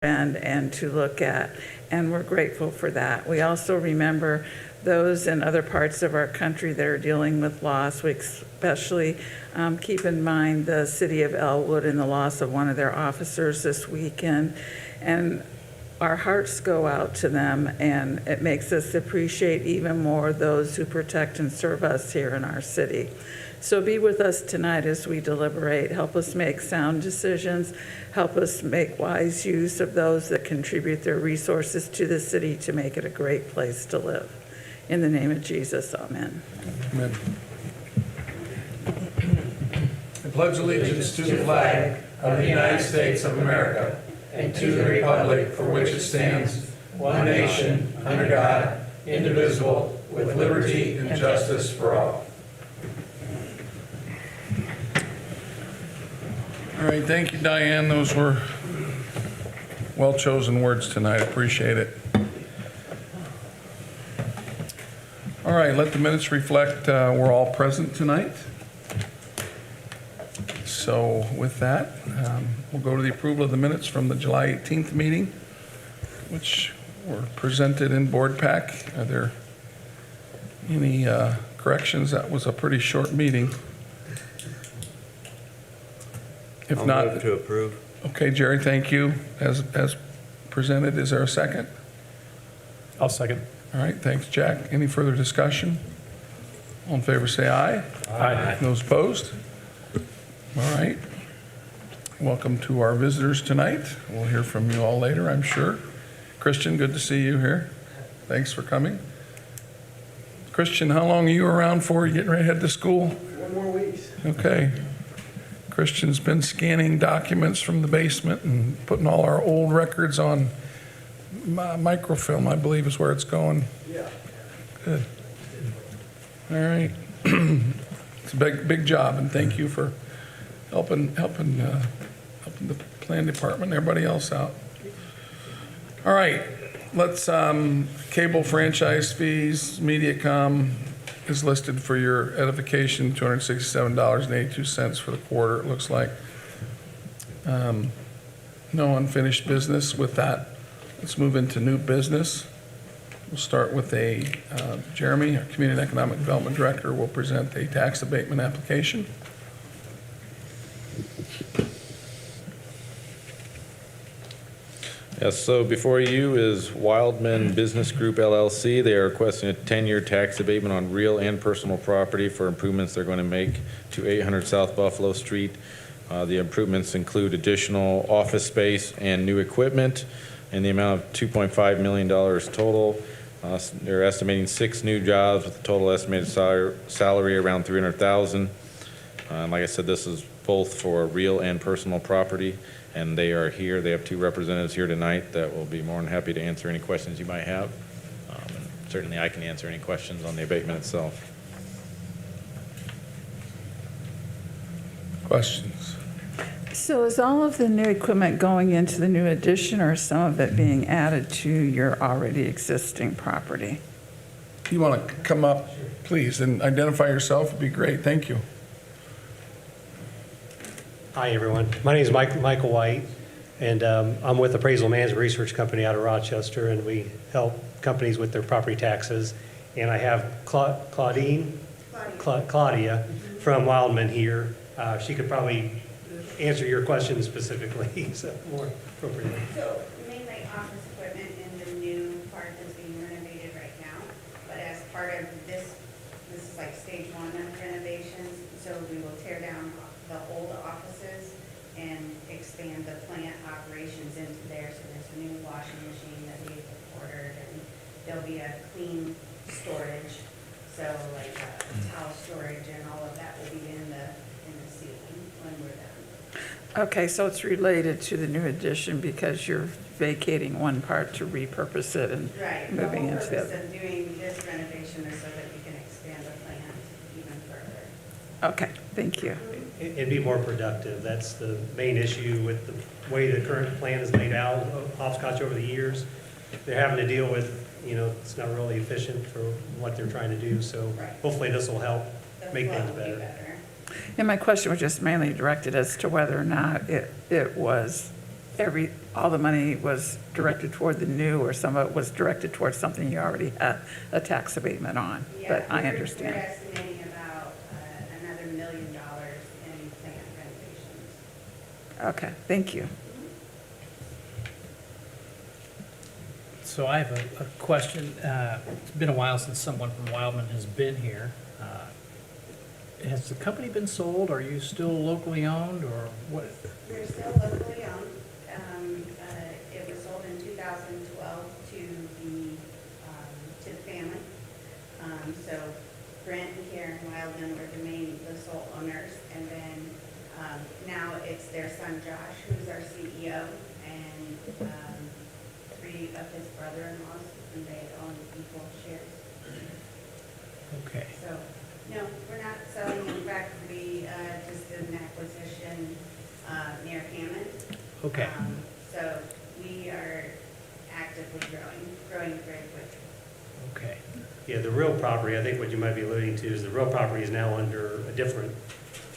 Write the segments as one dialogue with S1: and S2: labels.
S1: and to look at, and we're grateful for that. We also remember those in other parts of our country that are dealing with loss. We especially keep in mind the city of Elwood and the loss of one of their officers this weekend, and our hearts go out to them, and it makes us appreciate even more those who protect and serve us here in our city. So be with us tonight as we deliberate. Help us make sound decisions. Help us make wise use of those that contribute their resources to the city to make it a great place to live. In the name of Jesus, amen.
S2: Amen. I pledge allegiance to the flag of the United States of America and to the republic for which it stands, one nation, under God, indivisible, with liberty and justice for all. All right, thank you, Diane. Those were well-chosen words tonight. Appreciate it. All right, let the minutes reflect we're all present tonight. So with that, we'll go to the approval of the minutes from the July 18th meeting, which were presented in board pack. Are there any corrections? That was a pretty short meeting. If
S3: I'll
S2: not,
S3: move to approve.
S2: okay, Jerry, thank you. As presented, is there a second?
S4: I'll second.
S2: All right, thanks, Jack. Any further discussion? All in favor, say aye.
S4: Aye.
S2: Those opposed? All right. Welcome to our visitors tonight. We'll hear from you all later, I'm sure. Christian, good to see you here. Thanks for coming. Christian, how long are you around for? You getting ready to head to school?
S5: 4 more weeks.
S2: Okay. Christian's been scanning documents from the basement and putting all our old records on microfilm, I believe is where it's going.
S5: Yeah.
S2: Good. All right. It's a big job, and thank you for helping the plan department and everybody else out. All right, let's, cable franchise fees, MediaCom is listed for your edification, $267.82 for the quarter, it looks like. No unfinished business with that. Let's move into new business. We'll start with Jeremy, our Community and Economic Development Director, will present a tax abatement application.
S3: Yes, so before you is Wildman Business Group LLC. They are requesting a 10-year tax abatement on real and personal property for improvements they're going to make to 800 South Buffalo Street. The improvements include additional office space and new equipment in the amount of $2.5 million total. They're estimating 6 new jobs with a total estimated salary around $300,000. Like I said, this is both for real and personal property, and they are here. They have 2 representatives here tonight that will be more than happy to answer any questions you might have. And certainly I can answer any questions on the abatement itself.
S2: Questions?
S1: So is all of the new equipment going into the new addition, or is some of it being added to your already existing property?
S2: You want to come up, please, and identify yourself? It'd be great. Thank you.
S4: Hi, everyone. My name is Michael White, and I'm with Appraisal Management Research Company out of Rochester, and we help companies with their property taxes. And I have Claudia from Wildman here. She could probably answer your question specifically, so more appropriately.
S6: So mainly office equipment in the new part that's being renovated right now. But as part of this is like stage 1 of renovations. So we will tear down the old offices and expand the plant operations into there. So there's a new washing machine that we've ordered, and there'll be a clean storage. So like towel storage and all of that will be in the ceiling when we're done.
S1: Okay, so it's related to the new addition because you're vacating one part to repurpose it and
S6: Right.
S1: moving into the
S6: The whole
S1: other.
S6: purpose of doing this renovation is so that we can expand the plant even further.
S1: Okay, thank you.
S4: It'd be more productive. That's the main issue with the way the current plan is laid out, hopscotch over the years. They're having to deal with, it's not really efficient for what they're trying to do. So
S6: Right.
S4: hopefully this will help
S6: The
S4: make
S6: flow
S4: things
S6: will be
S4: better.
S1: And my question was just mainly directed as to whether or not it was all the money was directed toward the new, or some of it was directed towards something you already had a tax abatement on, but I
S6: We're
S1: understand.
S6: estimating about another $1 million in plant renovations.
S1: Okay, thank you.
S5: So I have a question. It's been a while since someone from Wildman has been here. Has the company been sold? Are you still locally owned, or what?
S6: We're still locally owned. It was sold in 2012 to the family. So Brent and Karen Wildman were the sole owners. And then now it's their son Josh, who's our CEO, and 3 of his brother-in-laws, and they own equal shares.
S5: Okay.
S6: So, no, we're not selling. In fact, we just did an acquisition near Hammond.
S5: Okay.
S6: So we are actively growing very quickly.
S5: Okay.
S4: Yeah, the real property, I think what you might be alluding to is the real property is now under a different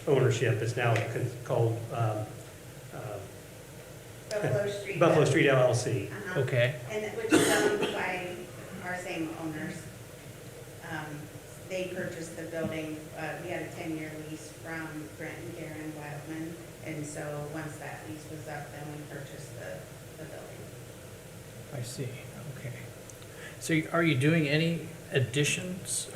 S4: ownership. It's now called
S6: Buffalo Street.
S4: Buffalo Street LLC.
S6: Uh-huh.
S5: Okay.
S6: And which is owned by our same owners. They purchased the building, we had a 10-year lease from Brent and Karen Wildman, and so once that lease was up, then we purchased the building.
S5: I see. Okay. So are you doing any additions?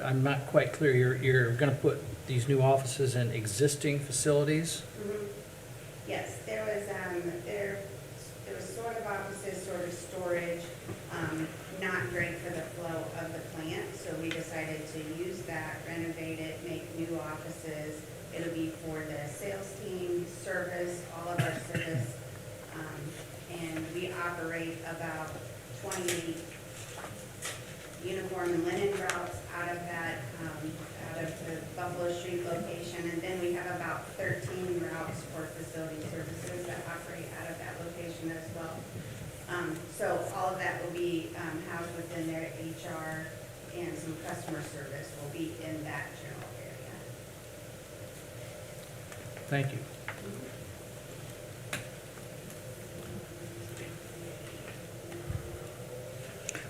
S5: I'm not quite clear. You're going to put these new offices in existing facilities?
S6: Mhm. Yes, there was sort of offices, sort of storage, not great for the flow of the plant, so we decided to use that, renovate it, make new offices. It'll be for the sales team, service, all of our service, and we operate about 28 uniform and linen routes out of the Buffalo Street location, and then we have about 13 routes for facility services that operate out of that location as well. So all of that will be housed within their HR, and some customer service will be in that general area.
S5: Thank you.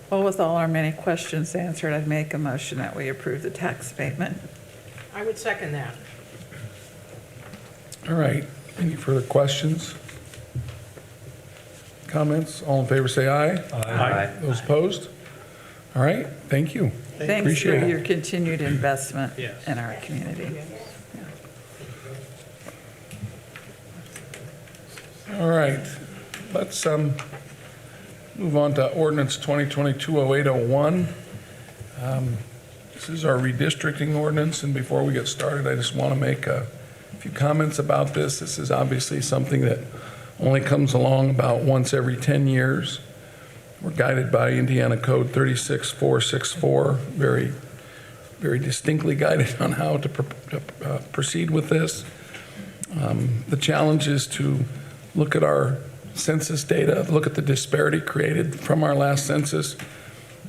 S1: Well, with all our many questions answered, I'd make a motion that we approve the tax abatement.
S7: I would second that.
S2: All right, any further questions? Comments? All in favor, say aye.
S4: Aye.
S2: Those opposed? All right, thank you.
S1: Thanks for
S2: Appreciate it.
S1: your continued investment
S5: Yes.
S1: in our community.
S2: All right, let's move on to ordinance 2022-0801. This is our redistricting ordinance, and before we get started, I just want to make a few comments about this. This is obviously something that only comes along about once every 10 years. We're guided by Indiana Code 36464, very, very distinctly guided on how to proceed with this. The challenge is to look at our census data, look at the disparity created from our last census,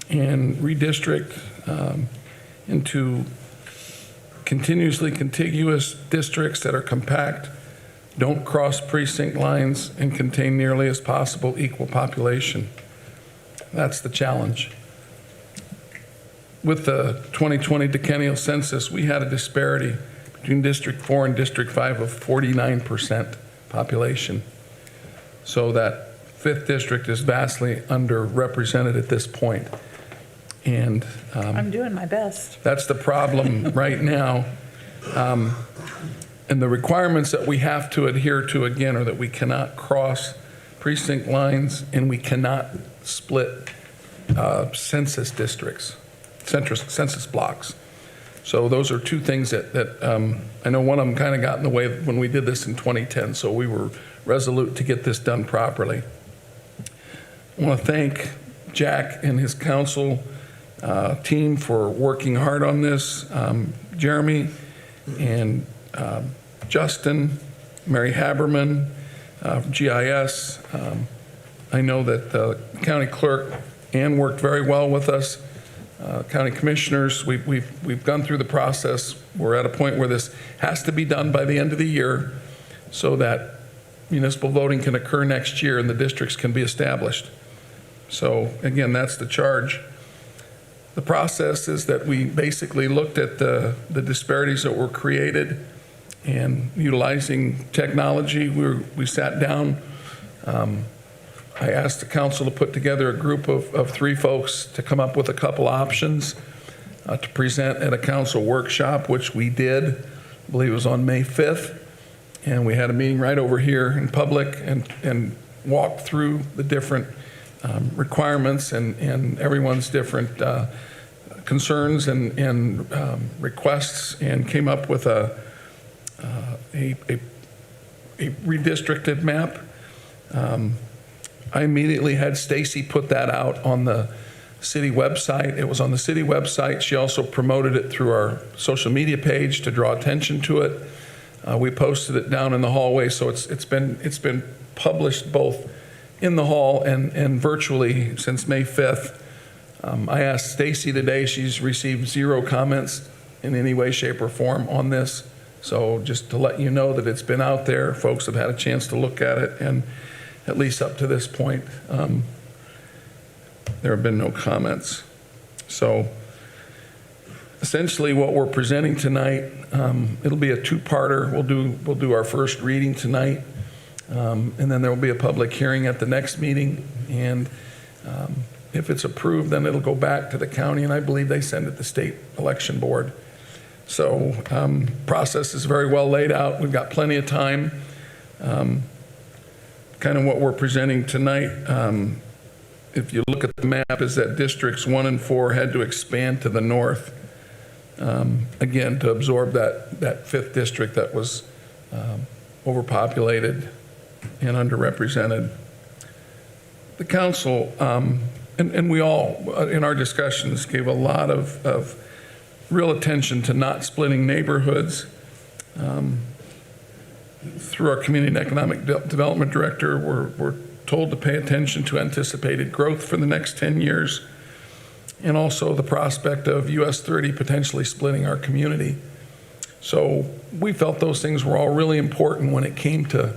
S2: and redistrict into continuously contiguous districts that are compact, don't cross precinct lines, and contain nearly as possible equal population. That's the challenge. With the 2020 decennial census, we had a disparity between District 4 and District 5 of 49% population. So that 5th district is vastly underrepresented at this point. And
S1: I'm doing my best.
S2: that's the problem right now. And the requirements that we have to adhere to, again, are that we cannot cross precinct lines and we cannot split census districts, census blocks. So those are two things that I know one of them kind of got in the way when we did this in 2010, so we were resolute to get this done properly. I want to thank Jack and his council team for working hard on this. Jeremy and Justin, Mary Haberman, GIS. I know that the county clerk, Ann, worked very well with us. County commissioners, we've gone through the process. We're at a point where this has to be done by the end of the year so that municipal voting can occur next year and the districts can be established. So again, that's the charge. The process is that we basically looked at the disparities that were created, and utilizing technology, we sat down. I asked the council to put together a group of 3 folks to come up with a couple options to present at a council workshop, which we did. I believe it was on May 5th. And we had a meeting right over here in public and walked through the different requirements and everyone's different concerns and requests, and came up with a redistricted map. I immediately had Stacy put that out on the city website. It was on the city website. She also promoted it through our social media page to draw attention to it. We posted it down in the hallway, so it's been published both in the hall and virtually since May 5th. I asked Stacy today. She's received 0 comments in any way, shape, or form on this. So just to let you know that it's been out there, folks have had a chance to look at it, and at least up to this point, there have been no comments. So essentially what we're presenting tonight, it'll be a 2-parter. We'll do our first reading tonight, and then there will be a public hearing at the next meeting. And if it's approved, then it'll go back to the county, and I believe they send it to state election board. So process is very well laid out. We've got plenty of time. Kind of what we're presenting tonight, if you look at the map, is that districts 1 and 4 had to expand to the north, again, to absorb that 5th district that was overpopulated and underrepresented. The council, and we all, in our discussions, gave a lot of real attention to not splitting neighborhoods. Through our Community and Economic Development Director, we're told to pay attention to anticipated growth for the next 10 years, and also the prospect of US 30 potentially splitting our community. So we felt those things were all really important when it came to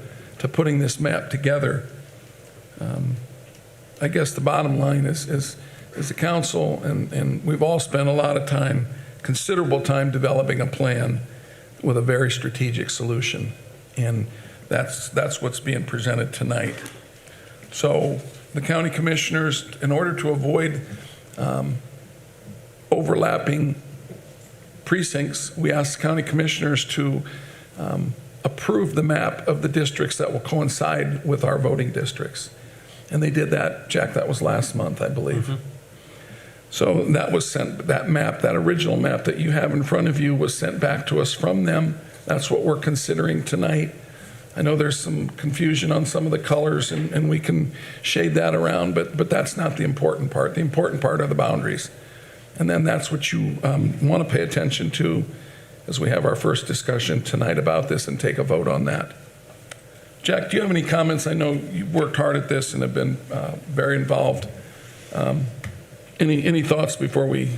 S2: putting this map together. I guess the bottom line is the council, and we've all spent a lot of time, considerable time, developing a plan with a very strategic solution. And that's what's being presented tonight. So the county commissioners, in order to avoid overlapping precincts, we asked the county commissioners to approve the map of the districts that will coincide with our voting districts. And they did that, Jack, that was last month, I believe. Mm-hmm. So that was sent, that map, that original map that you have in front of you was sent back to us from them. That's what we're considering tonight. I know there's some confusion on some of the colors, and we can shade that around, but that's not the important part. The important part are the boundaries. And then that's what you want to pay attention to as we have our first discussion tonight about this and take a vote on that. Jack, do you have any comments? I know you've worked hard at this and have been very involved. Any thoughts before we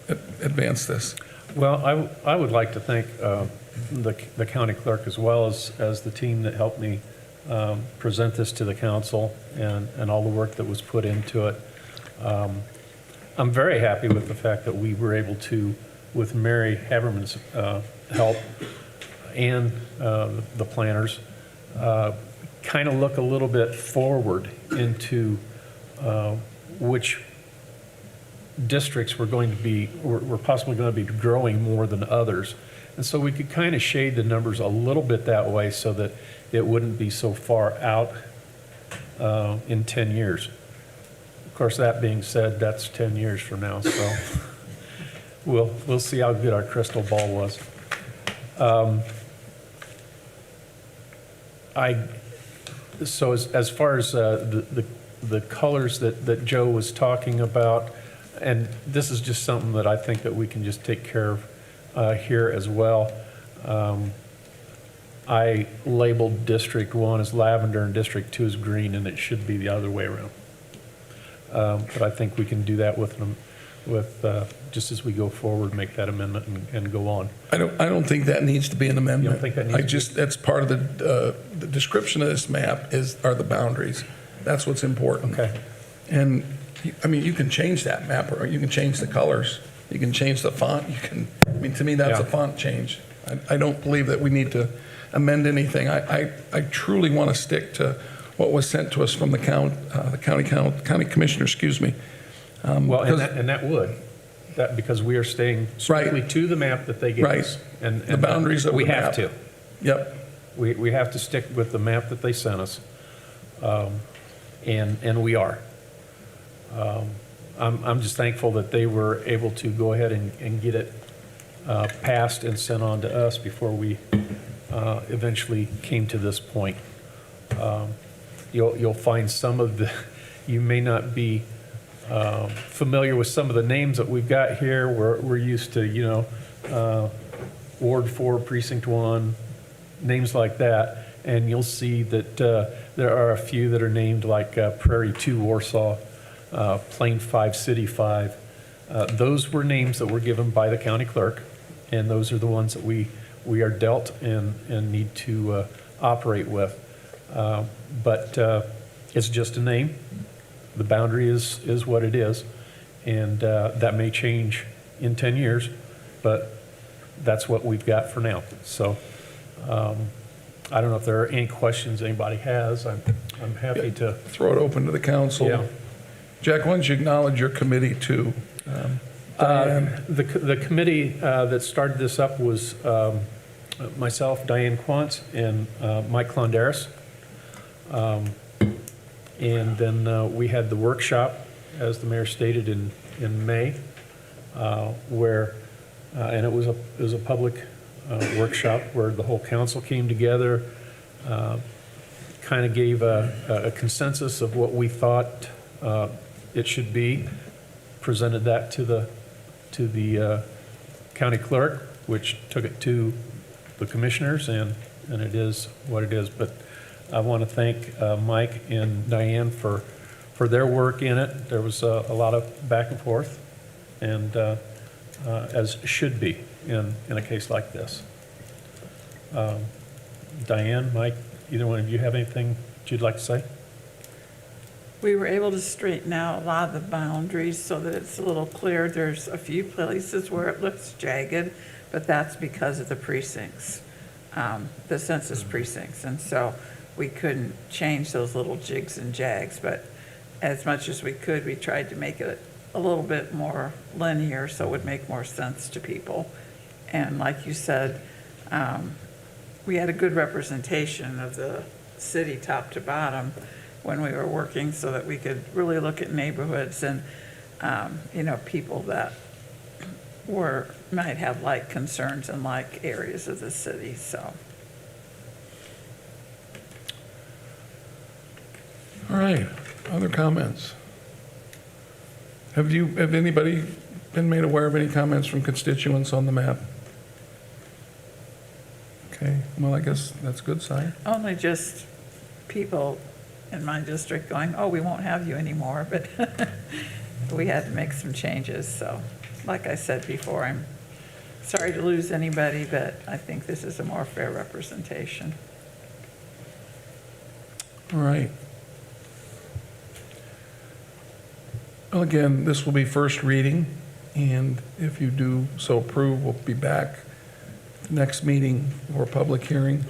S2: advance this?
S8: Well, I would like to thank the county clerk as well as the team that helped me present this to the council and all the work that was put into it. I'm very happy with the fact that we were able to, with Mary Haberman's help and the planners, kind of look a little bit forward into which districts were possibly going to be growing more than others. And so we could kind of shade the numbers a little bit that way so that it wouldn't be so far out in 10 years. Of course, that being said, that's 10 years from now, so we'll see how good our crystal ball was. So as far as the colors that Joe was talking about, and this is just something that I think that we can just take care of here as well. I labeled District 1 as lavender and District 2 as green, and it should be the other way around. But I think we can do that with just as we go forward, make that amendment and go on.
S2: I don't think that needs to be an amendment.
S8: think that needs to be?
S2: That's part of the description of this map are the boundaries. That's what's important.
S8: Okay.
S2: And, I mean, you can change that map, or you can change the colors, you can change the font, to me, that's a
S8: Yeah.
S2: font change. I don't believe that we need to amend anything. I truly want to stick to what was sent to us from the county commissioner, excuse me.
S8: Well,
S2: because-
S8: and that would, because we are staying strictly to the map that they gave
S2: Right.
S8: us. And
S2: The boundaries of
S8: we
S2: the
S8: have
S2: map.
S8: to.
S2: Yep,
S8: We have to stick with the map that they sent us, and we are. I'm just thankful that they were able to go ahead and get it passed and sent on to us before we eventually came to this point. You'll find some of the, you may not be familiar with some of the names that we've got here. We're used to, Ward 4, Precinct 1, names like that. And you'll see that there are a few that are named like Prairie 2, Warsaw, Plain 5, City 5. Those were names that were given by the county clerk, and those are the ones that we are dealt and need to operate with. But it's just a name. The boundary is what it is, and that may change in 10 years, but that's what we've got for now. So I don't know if there are any questions anybody has. I'm happy to.
S2: throw it open to the council.
S8: Yeah.
S2: Jack, why don't you acknowledge your committee too? Diane?
S8: The committee that started this up was myself, Diane Quantz, and Mike Clondaris. And then we had the workshop, as the mayor stated, in May, where, and it was a public workshop where the whole council came together, kind of gave a consensus of what we thought it should be, presented that to the county clerk, which took it to the commissioners, and it is what it is. But I want to thank Mike and Diane for their work in it. There was a lot of back and forth, and as should be in a case like this. Diane, Mike, either one of you have anything that you'd like to say?
S1: We were able to straighten out a lot of the boundaries so that it's a little clear. There's a few places where it looks jagged, but that's because of the precincts, the census precincts. And so we couldn't change those little jigs and jags, but as much as we could, we tried to make it a little bit more linear so it would make more sense to people. And like you said, we had a good representation of the city top to bottom when we were working so that we could really look at neighborhoods and, people that might have like concerns in like areas of the city, so.
S2: All right, other comments? Have anybody been made aware of any comments from constituents on the map? Okay, well, I guess that's a good sign.
S1: Only just people in my district going, oh, we won't have you anymore, but we had to make some changes, so. Like I said before, I'm sorry to lose anybody, but I think this is a more fair representation.
S2: All right. Well, again, this will be first reading, and if you do so approve, we'll be back next meeting for public hearing.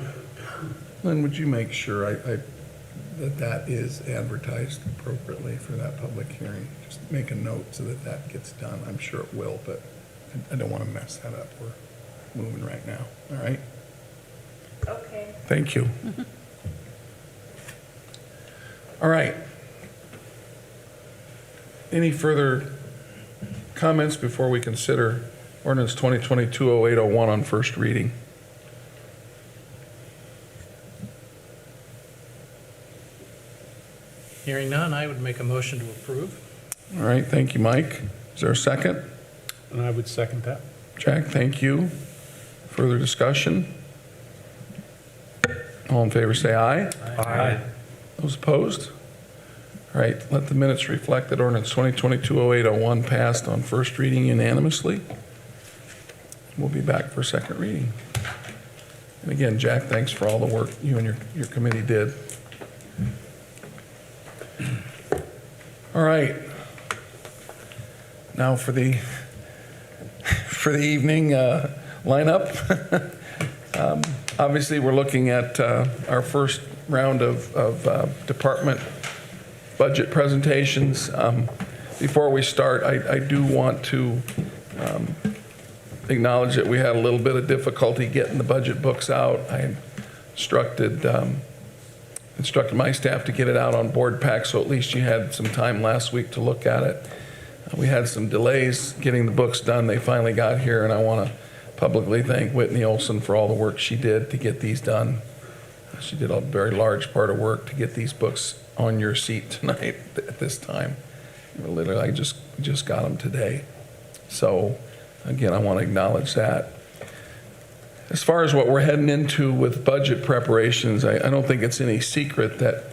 S2: Lynn, would you make sure that is advertised appropriately for that public hearing? Just make a note so that gets done. I'm sure it will, but I don't want to mess that up. We're moving right now, all right?
S6: Okay.
S2: Thank you. All right. Any further comments before we consider ordinance 2022-0801 on first reading?
S5: Hearing none, I would make a motion to approve.
S2: All right, thank you, Mike. Is there a second?
S8: And I would second that.
S2: Jack, thank you. Further discussion? All in favor, say aye.
S8: Aye.
S2: Those opposed? All right, let the minutes reflect that ordinance 2022-0801 passed on first reading unanimously. We'll be back for second reading. And again, Jack, thanks for all the work you and your committee did. All right. Now for the evening lineup. Obviously, we're looking at our first round of department budget presentations. Before we start, I do want to acknowledge that we had a little bit of difficulty getting the budget books out. I instructed my staff to get it out on board pack, so at least you had some time last week to look at it. We had some delays getting the books done. They finally got here, and I want to publicly thank Whitney Olson for all the work she did to get these done. She did a very large part of work to get these books on your seat tonight at this time. Literally, I just got them today. So, again, I want to acknowledge that. As far as what we're heading into with budget preparations, I don't think it's any secret that,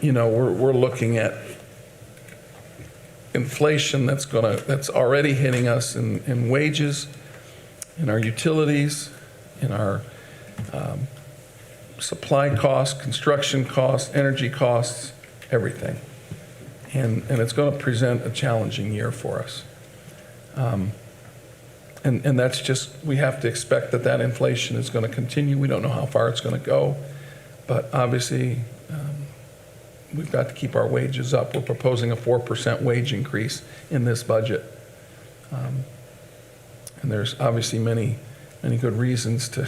S2: we're looking at inflation that's already hitting us in wages, in our utilities, in our supply costs, construction costs, energy costs, everything. And it's going to present a challenging year for us. And that's just, we have to expect that inflation is going to continue. We don't know how far it's going to go, but obviously we've got to keep our wages up. We're proposing a 4% wage increase in this budget. And there's obviously many good reasons to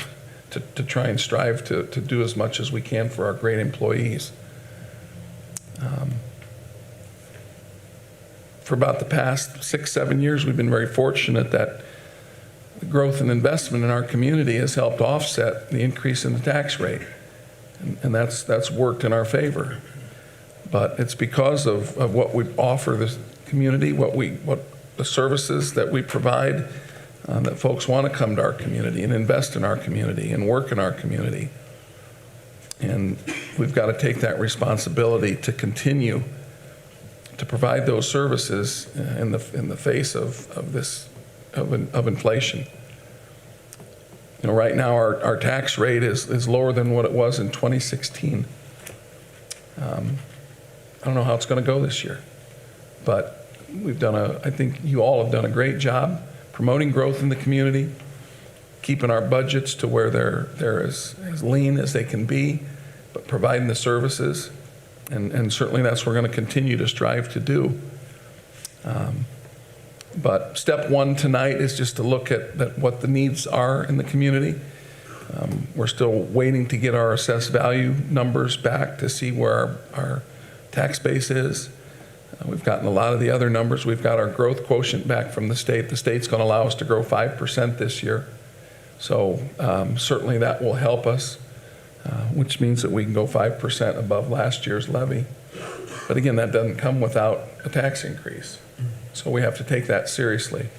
S2: try and strive to do as much as we can for our great employees. For about the past 6-7 years, we've been very fortunate that the growth and investment in our community has helped offset the increase in the tax rate. And that's worked in our favor. But it's because of what we offer the community, what the services that we provide, that folks want to come to our community and invest in our community and work in our community. And we've got to take that responsibility to continue to provide those services in the face of inflation. Right now our tax rate is lower than what it was in 2016. I don't know how it's going to go this year, but I think you all have done a great job promoting growth in the community, keeping our budgets to where they're as lean as they can be, but providing the services. And certainly that's what we're going to continue to strive to do. But step one tonight is just to look at what the needs are in the community. We're still waiting to get our assessed value numbers back to see where our tax base is. We've gotten a lot of the other numbers. We've got our growth quotient back from the state. The state's going to allow us to grow 5% this year. So certainly that will help us, which means that we can go 5% above last year's levy. But again, that doesn't come without a tax increase. So we have to take that seriously.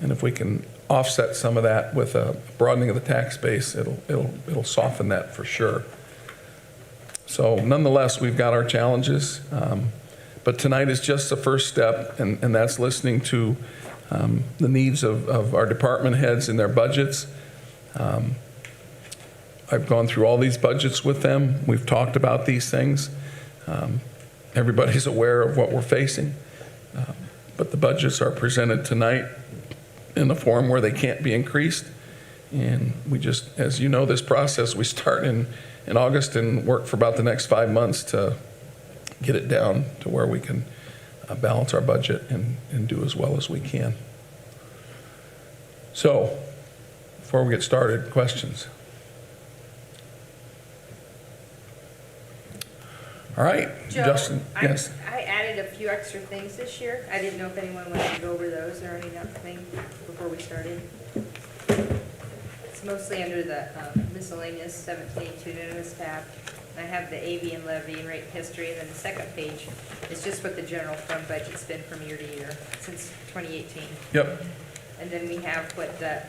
S2: And if we can offset some of that with a broadening of the tax base, it'll soften that for sure. So nonetheless, we've got our challenges. But tonight is just the first step, and that's listening to the needs of our department heads and their budgets. I've gone through all these budgets with them. We've talked about these things. Everybody's aware of what we're facing. But the budgets are presented tonight in a form where they can't be increased. And we just, as you know, this process, we start in August and work for about the next 5 months to get it down to where we can balance our budget and do as well as we can. So, before we get started, questions? All right,
S9: Joe,
S2: Justin, yes.
S9: I added a few extra things this year. I didn't know if anyone wanted to go over those or anything before we started. It's mostly under the miscellaneous 1782 unanimous tab. And I have the AV and levy and rate history, and then the second page is just what the general fund budget's been from year to year since 2018.
S2: Yep.
S9: And then we have what the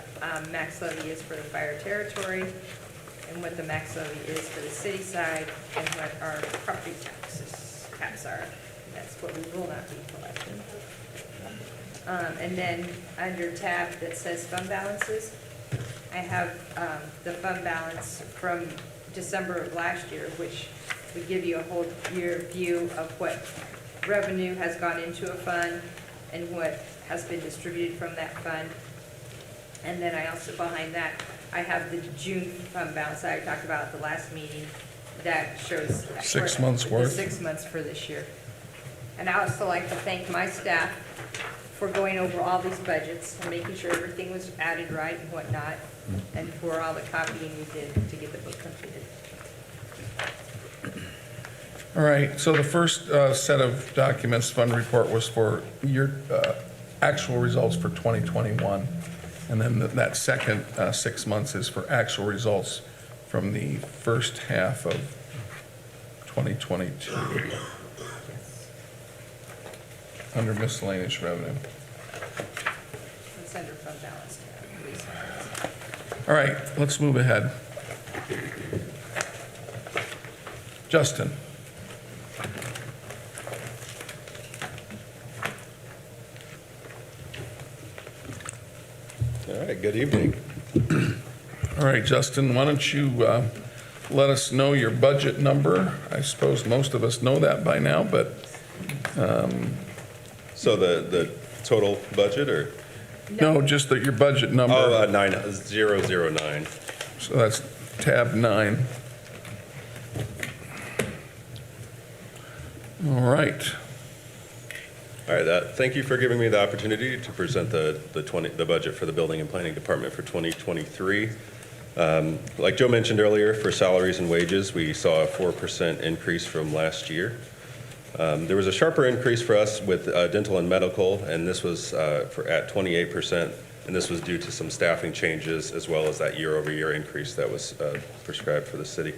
S9: max levy is for the fire territory, and what the max levy is for the city side, and what our property taxes taps are. That's what we will not be collecting. And then under tab that says fund balances, I have the fund balance from December of last year, which would give you a whole year view of what revenue has gone into a fund and what has been distributed from that fund. And then I also, behind that, I have the June fund balance that I talked about at the last meeting that shows
S2: 6 months worth.
S9: the 6 months for this year. And I also like to thank my staff for going over all these budgets and making sure everything was added right and whatnot, and for all the copying we did to get the book completed.
S2: All right, so the first set of documents, fund report, was for your actual results for 2021. And then that second 6 months is for actual results from the first half of 2022. Under miscellaneous revenue.
S9: It's under fund balance.
S2: All right, let's move ahead. Justin.
S10: All right, good evening.
S2: All right, Justin, why don't you let us know your budget number? I suppose most of us know that by now, but
S10: So the total budget, or?
S2: no, just that your budget number.
S10: Oh, 9009.
S2: So that's tab 9. All right.
S10: All right, thank you for giving me the opportunity to present the budget for the Building and Planning Department for 2023. Like Joe mentioned earlier, for salaries and wages, we saw a 4% increase from last year. There was a sharper increase for us with dental and medical, and this was at 28%, and this was due to some staffing changes as well as that year-over-year increase that was prescribed for the city.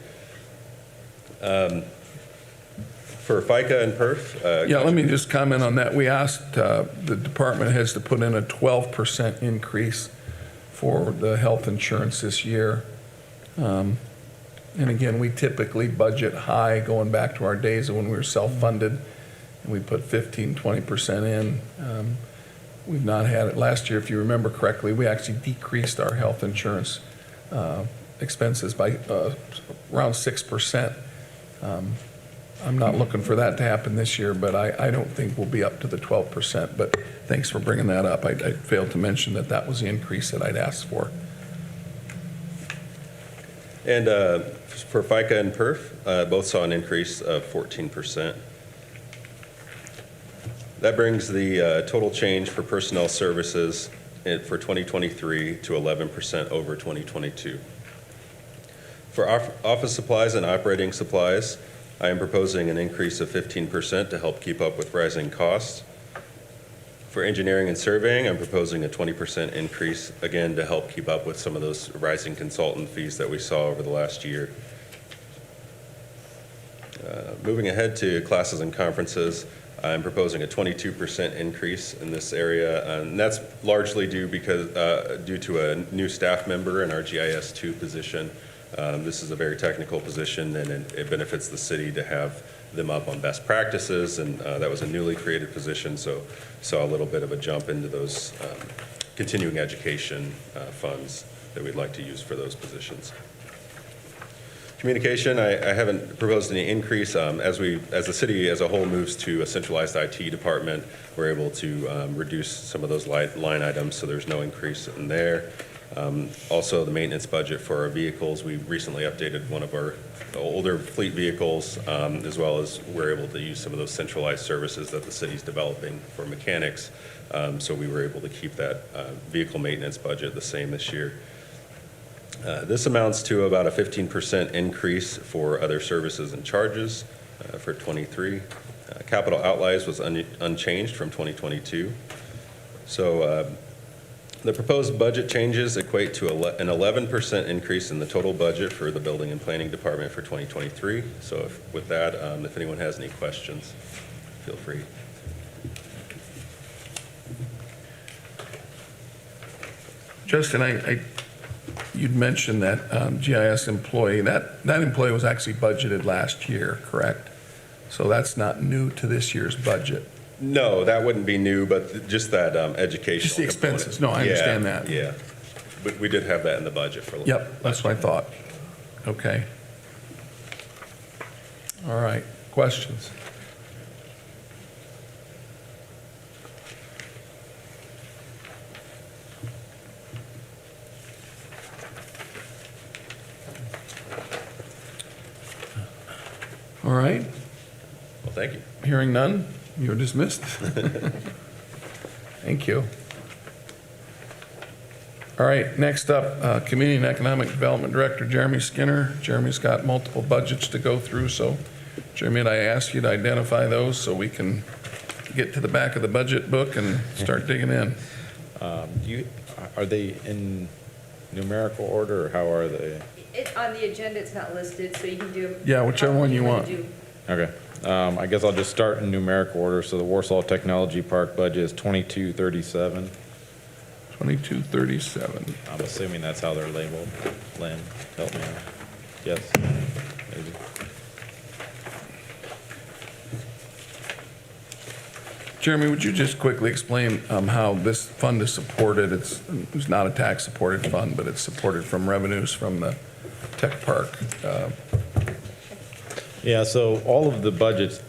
S10: For FICA and PERF.
S2: Yeah, let me just comment on that. We asked the department heads to put in a 12% increase for the health insurance this year. And again, we typically budget high going back to our days of when we were self-funded, and we put 15, 20% in. We've not had it. Last year, if you remember correctly, we actually decreased our health insurance expenses by around 6%. I'm not looking for that to happen this year, but I don't think we'll be up to the 12%. But thanks for bringing that up. I failed to mention that was the increase that I'd asked for.
S10: And for FICA and PERF, both saw an increase of 14%. That brings the total change for personnel services for 2023 to 11% over 2022. For office supplies and operating supplies, I am proposing an increase of 15% to help keep up with rising costs. For engineering and surveying, I'm proposing a 20% increase, again, to help keep up with some of those rising consultant fees that we saw over the last year. Moving ahead to classes and conferences, I'm proposing a 22% increase in this area, and that's largely due to a new staff member in our GIS 2 position. This is a very technical position, and it benefits the city to have them up on best practices, and that was a newly created position, so saw a little bit of a jump into those continuing education funds that we'd like to use for those positions. Communication, I haven't proposed any increase. As the city as a whole moves to a centralized IT department, we're able to reduce some of those line items, so there's no increase in there. Also, the maintenance budget for our vehicles, we recently updated one of our older fleet vehicles, as well as we're able to use some of those centralized services that the city's developing for mechanics. So we were able to keep that vehicle maintenance budget the same this year. This amounts to about a 15% increase for other services and charges for 23. Capital outlays was unchanged from 2022. So the proposed budget changes equate to an 11% increase in the total budget for the Building and Planning Department for 2023. So with that, if anyone has any questions, feel free.
S2: Justin, you'd mentioned that GIS employee. That employee was actually budgeted last year, correct? So that's not new to this year's budget.
S10: No, that wouldn't be new, but just that educational.
S2: Just the
S10: component.
S2: expenses. No, I understand
S10: Yeah,
S2: that.
S10: Yeah, but we did have that in the budget for.
S2: Yep, that's what I thought. Okay. All right, questions? All right,
S10: Well, thank you.
S2: hearing none, you're dismissed. Thank you. All right, next up, Community and Economic Development Director Jeremy Skinner. Jeremy's got multiple budgets to go through, so Jeremy, I ask you to identify those so we can get to the back of the budget book and start digging in.
S3: Are they in numerical order, or how are they?
S9: On the agenda, it's not listed, so you can do.
S2: Yeah, whichever one you
S9: wanna
S2: want.
S9: do.
S3: Okay, I guess I'll just start in numerical order. So the Warsaw Technology Park budget is 2237.
S2: 2237.
S3: I'm assuming that's how they're labeled. Lynn, help me out. Yes? Maybe.
S2: Jeremy, would you just quickly explain how this fund is supported? It's not a tax-supported fund, but it's supported from revenues from the tech park.
S3: Yeah, so all of the budgets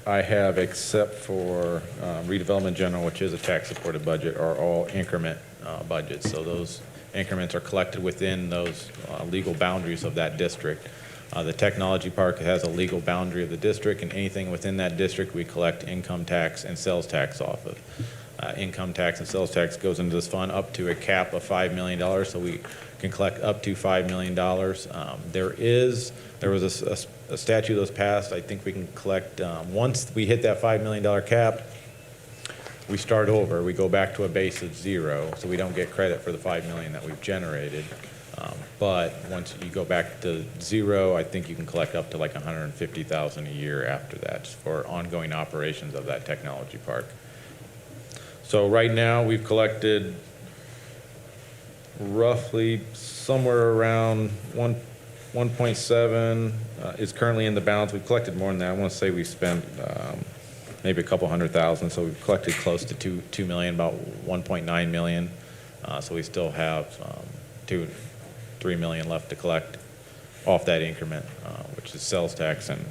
S3: I have, except for redevelopment general, which is a tax-supported budget, are all increment budgets. So those increments are collected within those legal boundaries of that district. The technology park has a legal boundary of the district, and anything within that district, we collect income tax and sales tax off of. Income tax and sales tax goes into this fund up to a cap of $5 million, so we can collect up to $5 million. There was a statute that was passed. I think we can collect, once we hit that $5 million cap, we start over. We go back to a base of 0, so we don't get credit for the $5 million that we've generated. But once you go back to 0, I think you can collect up to like $150,000 a year after that for ongoing operations of that technology park. So right now, we've collected roughly somewhere around 1.7 is currently in the balance. We've collected more than that. I want to say we spent maybe a couple $100,000. So we've collected close to 2 million, about 1.9 million. So we still have 3 million left to collect off that increment, which is sales tax and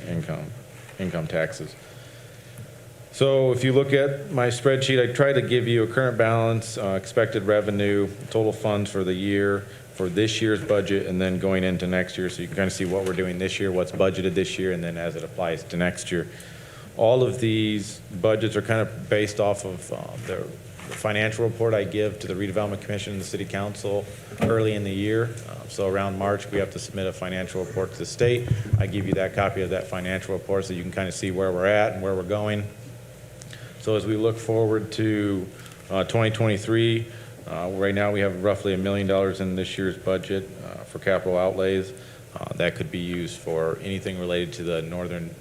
S3: income taxes. So if you look at my spreadsheet, I try to give you a current balance, expected revenue, total funds for the year, for this year's budget, and then going into next year, so you can kind of see what we're doing this year, what's budgeted this year, and then as it applies to next year. All of these budgets are kind of based off of the financial report I give to the Redevelopment Commission and the City Council early in the year. So around March, we have to submit a financial report to the state. I give you that copy of that financial report so you can kind of see where we're at and where we're going. So as we look forward to 2023, right now we have roughly $1 million in this year's budget for capital outlays. That could be used for anything related to the northern,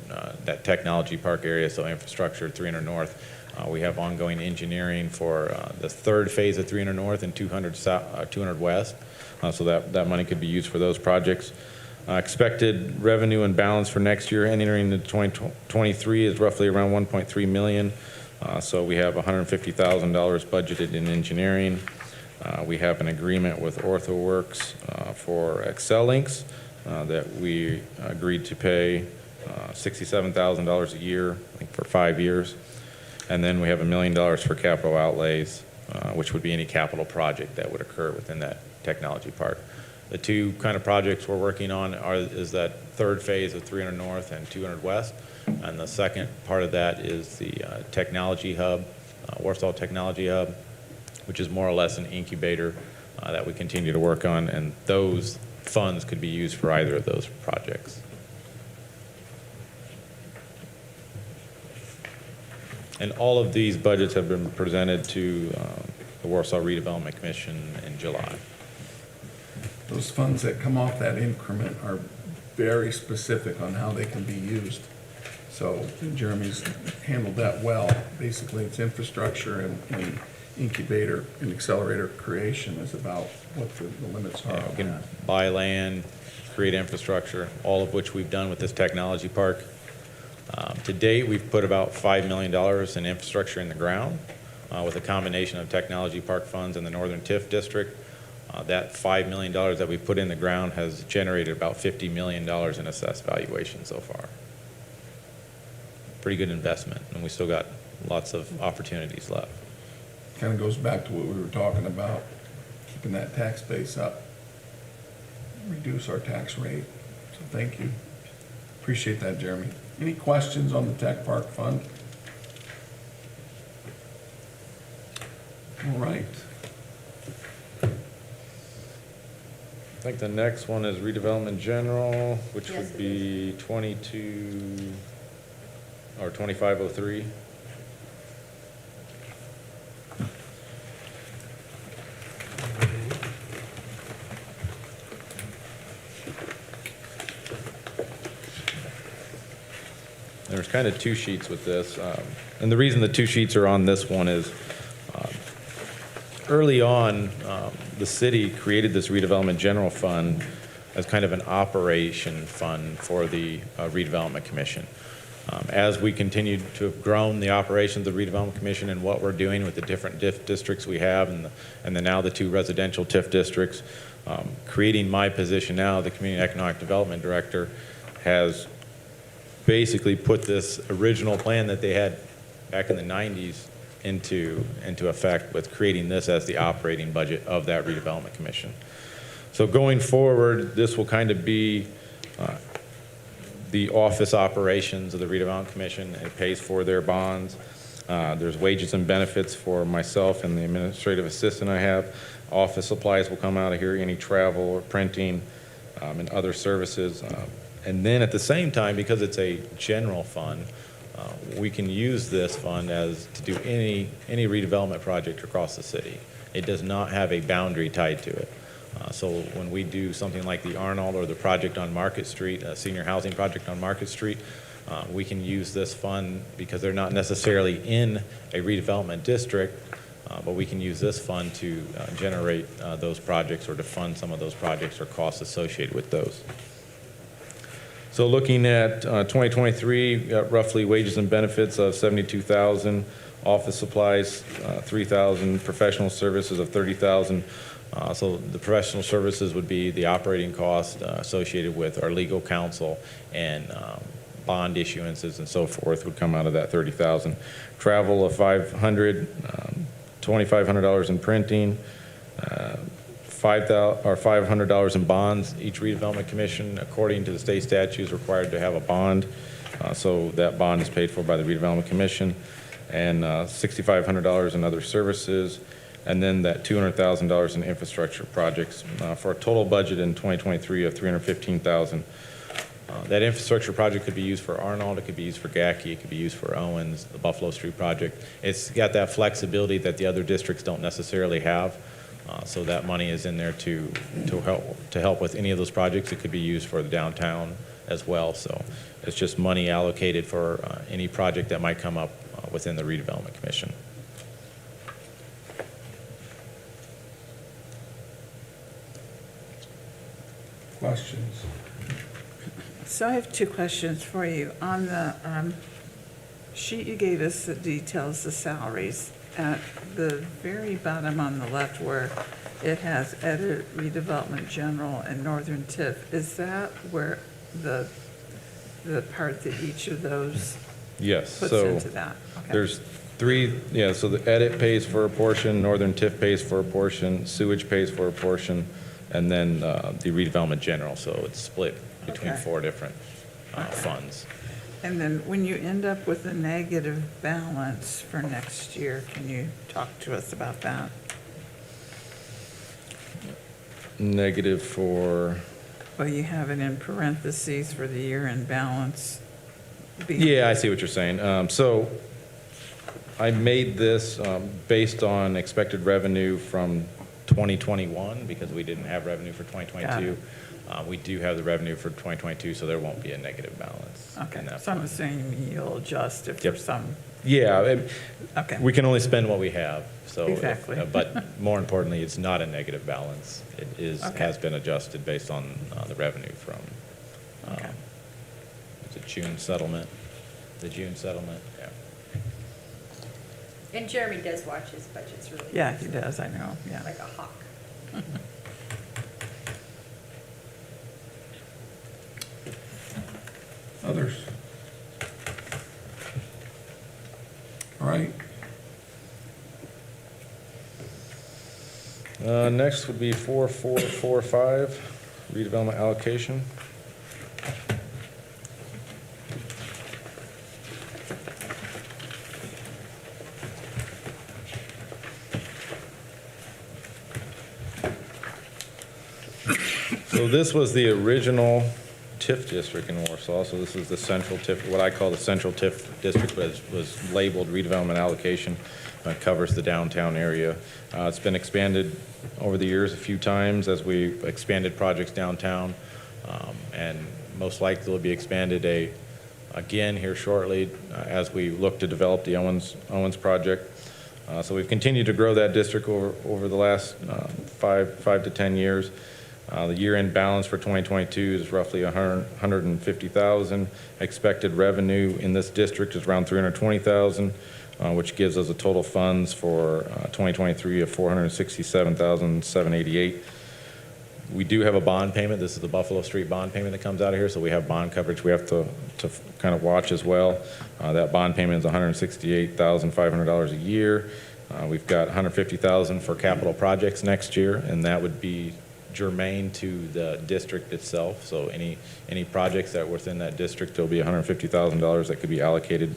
S3: that technology park area, so infrastructure, 300 North. We have ongoing engineering for the third phase of 300 North and 200 West. So that money could be used for those projects. Expected revenue and balance for next year entering into 2023 is roughly around 1.3 million. So we have $150,000 budgeted in engineering. We have an agreement with OrthoWorks for Excellinks that we agreed to pay $67,000 a year, I think for 5 years. And then we have $1 million for capital outlays, which would be any capital project that would occur within that technology park. The two kind of projects we're working on is that third phase of 300 North and 200 West. And the second part of that is the technology hub, Warsaw Technology Hub, which is more or less an incubator that we continue to work on. And those funds could be used for either of those projects. And all of these budgets have been presented to the Warsaw Redevelopment Commission in July.
S2: Those funds that come off that increment are very specific on how they can be used. So Jeremy's handled that well. Basically, it's infrastructure and incubator and accelerator creation is about what the limits are.
S3: We can buy land, create infrastructure, all of which we've done with this technology park. To date, we've put about $5 million in infrastructure in the ground with a combination of technology park funds and the Northern TIF District. That $5 million that we put in the ground has generated about $50 million in assessed valuation so far. Pretty good investment, and we still got lots of opportunities left.
S2: Kind of goes back to what we were talking about, keeping that tax base up, reduce our tax rate. So thank you. Appreciate that, Jeremy. Any questions on the Tech Park Fund? All right.
S3: I think the next one is redevelopment general, which
S9: Yes,
S3: would
S9: it
S3: be 22, or 2503. There's kind of two sheets with this. And the reason the two sheets are on this one is early on, the city created this redevelopment general fund as kind of an operation fund for the redevelopment commission. As we continued to have grown the operations of the redevelopment commission and what we're doing with the different TIF districts we have and now the two residential TIF districts, creating my position now, the community economic development director, has basically put this original plan that they had back in the 90s into effect with creating this as the operating budget of that redevelopment commission. So going forward, this will kind of be the office operations of the redevelopment commission. It pays for their bonds. There's wages and benefits for myself and the administrative assistant I have. Office supplies will come out of here, any travel or printing and other services. And then at the same time, because it's a general fund, we can use this fund to do any redevelopment project across the city. It does not have a boundary tied to it. So when we do something like the Arnold or the project on Market Street, a senior housing project on Market Street, we can use this fund because they're not necessarily in a redevelopment district, but we can use this fund to generate those projects or to fund some of those projects or costs associated with those. So looking at 2023, we got roughly wages and benefits of $72,000, office supplies 3,000, professional services of 30,000. So the professional services would be the operating cost associated with our legal counsel and bond issuances and so forth would come out of that 30,000. Travel of $500, $2,500 in printing, $500 in bonds. Each redevelopment commission, according to the state statute, is required to have a bond. So that bond is paid for by the redevelopment commission, and $6,500 in other services, and then that $200,000 in infrastructure projects for a total budget in 2023 of $315,000. That infrastructure project could be used for Arnold, it could be used for GACI, it could be used for Owens, the Buffalo Street project. It's got that flexibility that the other districts don't necessarily have. So that money is in there to help with any of those projects. It could be used for the downtown as well. So it's just money allocated for any project that might come up within the redevelopment commission.
S2: Questions?
S1: So I have two questions for you. On the sheet you gave us that details the salaries, at the very bottom on the left where it has edit, redevelopment general, and northern TIF, is that where the part that each of those
S3: Yes.
S1: puts
S3: So
S1: into that? Okay.
S3: there's three, so the edit pays for a portion, Northern TIF pays for a portion, sewage pays for a portion, and then the redevelopment general. So it's split between
S1: Okay.
S3: four different funds.
S1: And then when you end up with a negative balance for next year, can you talk to us about that?
S3: Negative for,
S1: Well, you have it in parentheses for the year-end balance.
S3: yeah, I see what you're saying. So I made this based on expected revenue from 2021 because we didn't have revenue for 2022. We do have the revenue for 2022, so there won't be a negative balance.
S1: Okay,
S3: in that
S1: so I'm
S3: fund.
S1: assuming you'll adjust if
S3: Yep.
S1: there's some,
S3: Yeah,
S1: okay.
S3: we can only spend what we have, so.
S1: Exactly.
S3: But more importantly, it's not a negative balance. It is,
S1: Okay.
S3: has been adjusted based on the revenue from,
S1: Okay.
S3: it's a June settlement. the June settlement, yeah.
S9: And Jeremy does watch his budgets really.
S1: Yeah, he does, I know, yeah.
S9: Like a hawk.
S2: Others? All right,
S3: Next would be 4445, redevelopment allocation. So this was the original TIF district in Warsaw, so this is the central TIF, what I call the central TIF district, but it was labeled redevelopment allocation. Covers the downtown area. It's been expanded over the years a few times as we expanded projects downtown, and most likely will be expanded again here shortly as we look to develop the Owens project. So we've continued to grow that district over the last 5 to 10 years. The year-end balance for 2022 is roughly $150,000. Expected revenue in this district is around $320,000, which gives us a total funds for 2023 of $467,788. We do have a bond payment. This is the Buffalo Street bond payment that comes out of here, so we have bond coverage we have to kind of watch as well. That bond payment is $168,500 a year. We've got $150,000 for capital projects next year, and that would be germane to the district itself. So any projects that are within that district, there'll be $150,000 that could be allocated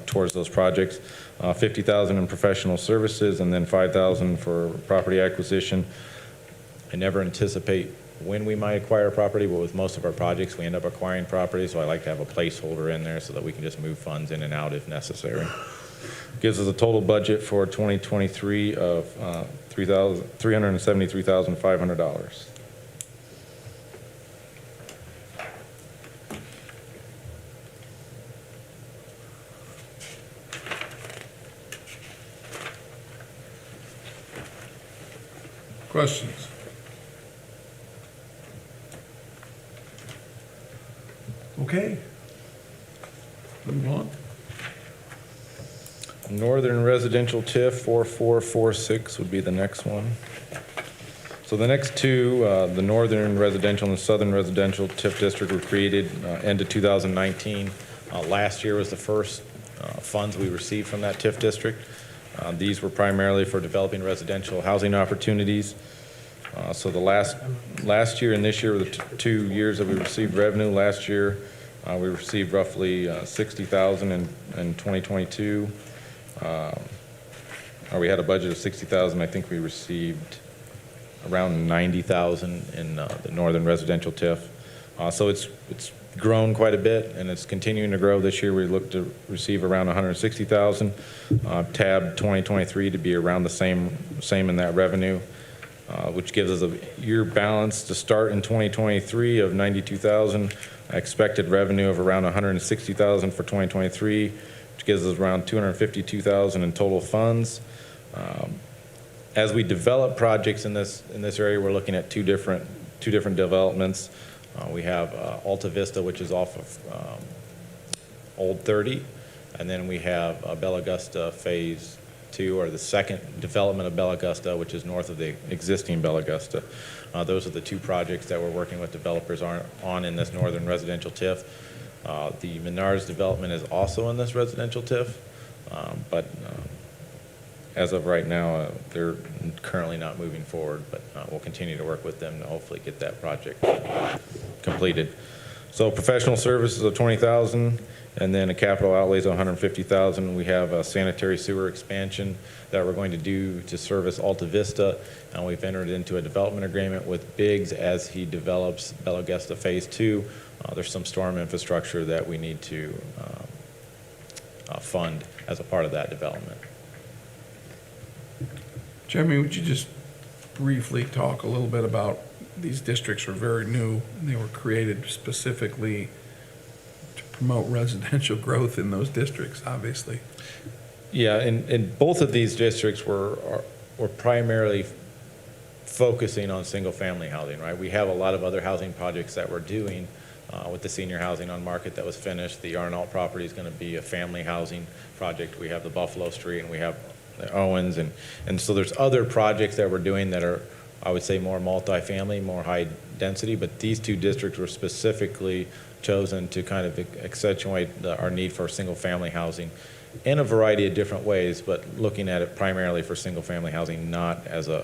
S3: towards those projects. $50,000 in professional services, and then $5,000 for property acquisition. I never anticipate when we might acquire property, but with most of our projects, we end up acquiring property, so I like to have a placeholder in there so that we can just move funds in and out if necessary. Gives us a total budget for 2023 of $373,500.
S2: questions? Okay. Move on.
S3: Northern Residential TIF 4446 would be the next one. So the next two, the Northern Residential and the Southern Residential TIF District were created end of 2019. Last year was the first funds we received from that TIF district. These were primarily for developing residential housing opportunities. So the last year and this year were the 2 years that we received revenue. Last year, we received roughly $60,000 in 2022. Or we had a budget of $60,000. I think we received around $90,000 in the Northern Residential TIF. So it's grown quite a bit, and it's continuing to grow. This year, we look to receive around $160,000. Tab 2023 to be around the same in that revenue, which gives us a year balance to start in 2023 of $92,000. Expected revenue of around $160,000 for 2023, which gives us around $252,000 in total funds. As we develop projects in this area, we're looking at two different developments. We have Alta Vista, which is off of Old 30, and then we have Bella Augusta Phase 2, or the second development of Bella Augusta, which is north of the existing Bella Augusta. Those are the two projects that we're working with developers on in this Northern Residential TIF. The Menards development is also in this residential TIF, but as of right now, they're currently not moving forward, but we'll continue to work with them to hopefully get that project completed. So professional services of $20,000, and then a capital outlays of $150,000. We have a sanitary sewer expansion that we're going to do to service Alta Vista, and we've entered into a development agreement with Biggs as he develops Bella Augusta Phase 2. There's some storm infrastructure that we need to fund as a part of that development.
S2: Jeremy, would you just briefly talk a little bit about, these districts are very new, and they were created specifically to promote residential growth in those districts, obviously.
S3: Yeah, and both of these districts were primarily focusing on single-family housing, right? We have a lot of other housing projects that we're doing, with the senior housing on Market that was finished. The Arnault property is going to be a family housing project. We have the Buffalo Street and we have the Owens. And so there's other projects that we're doing that are, I would say, more multifamily, more high density, but these two districts were specifically chosen to kind of accentuate our need for single-family housing in a variety of different ways, but looking at it primarily for single-family housing, not as a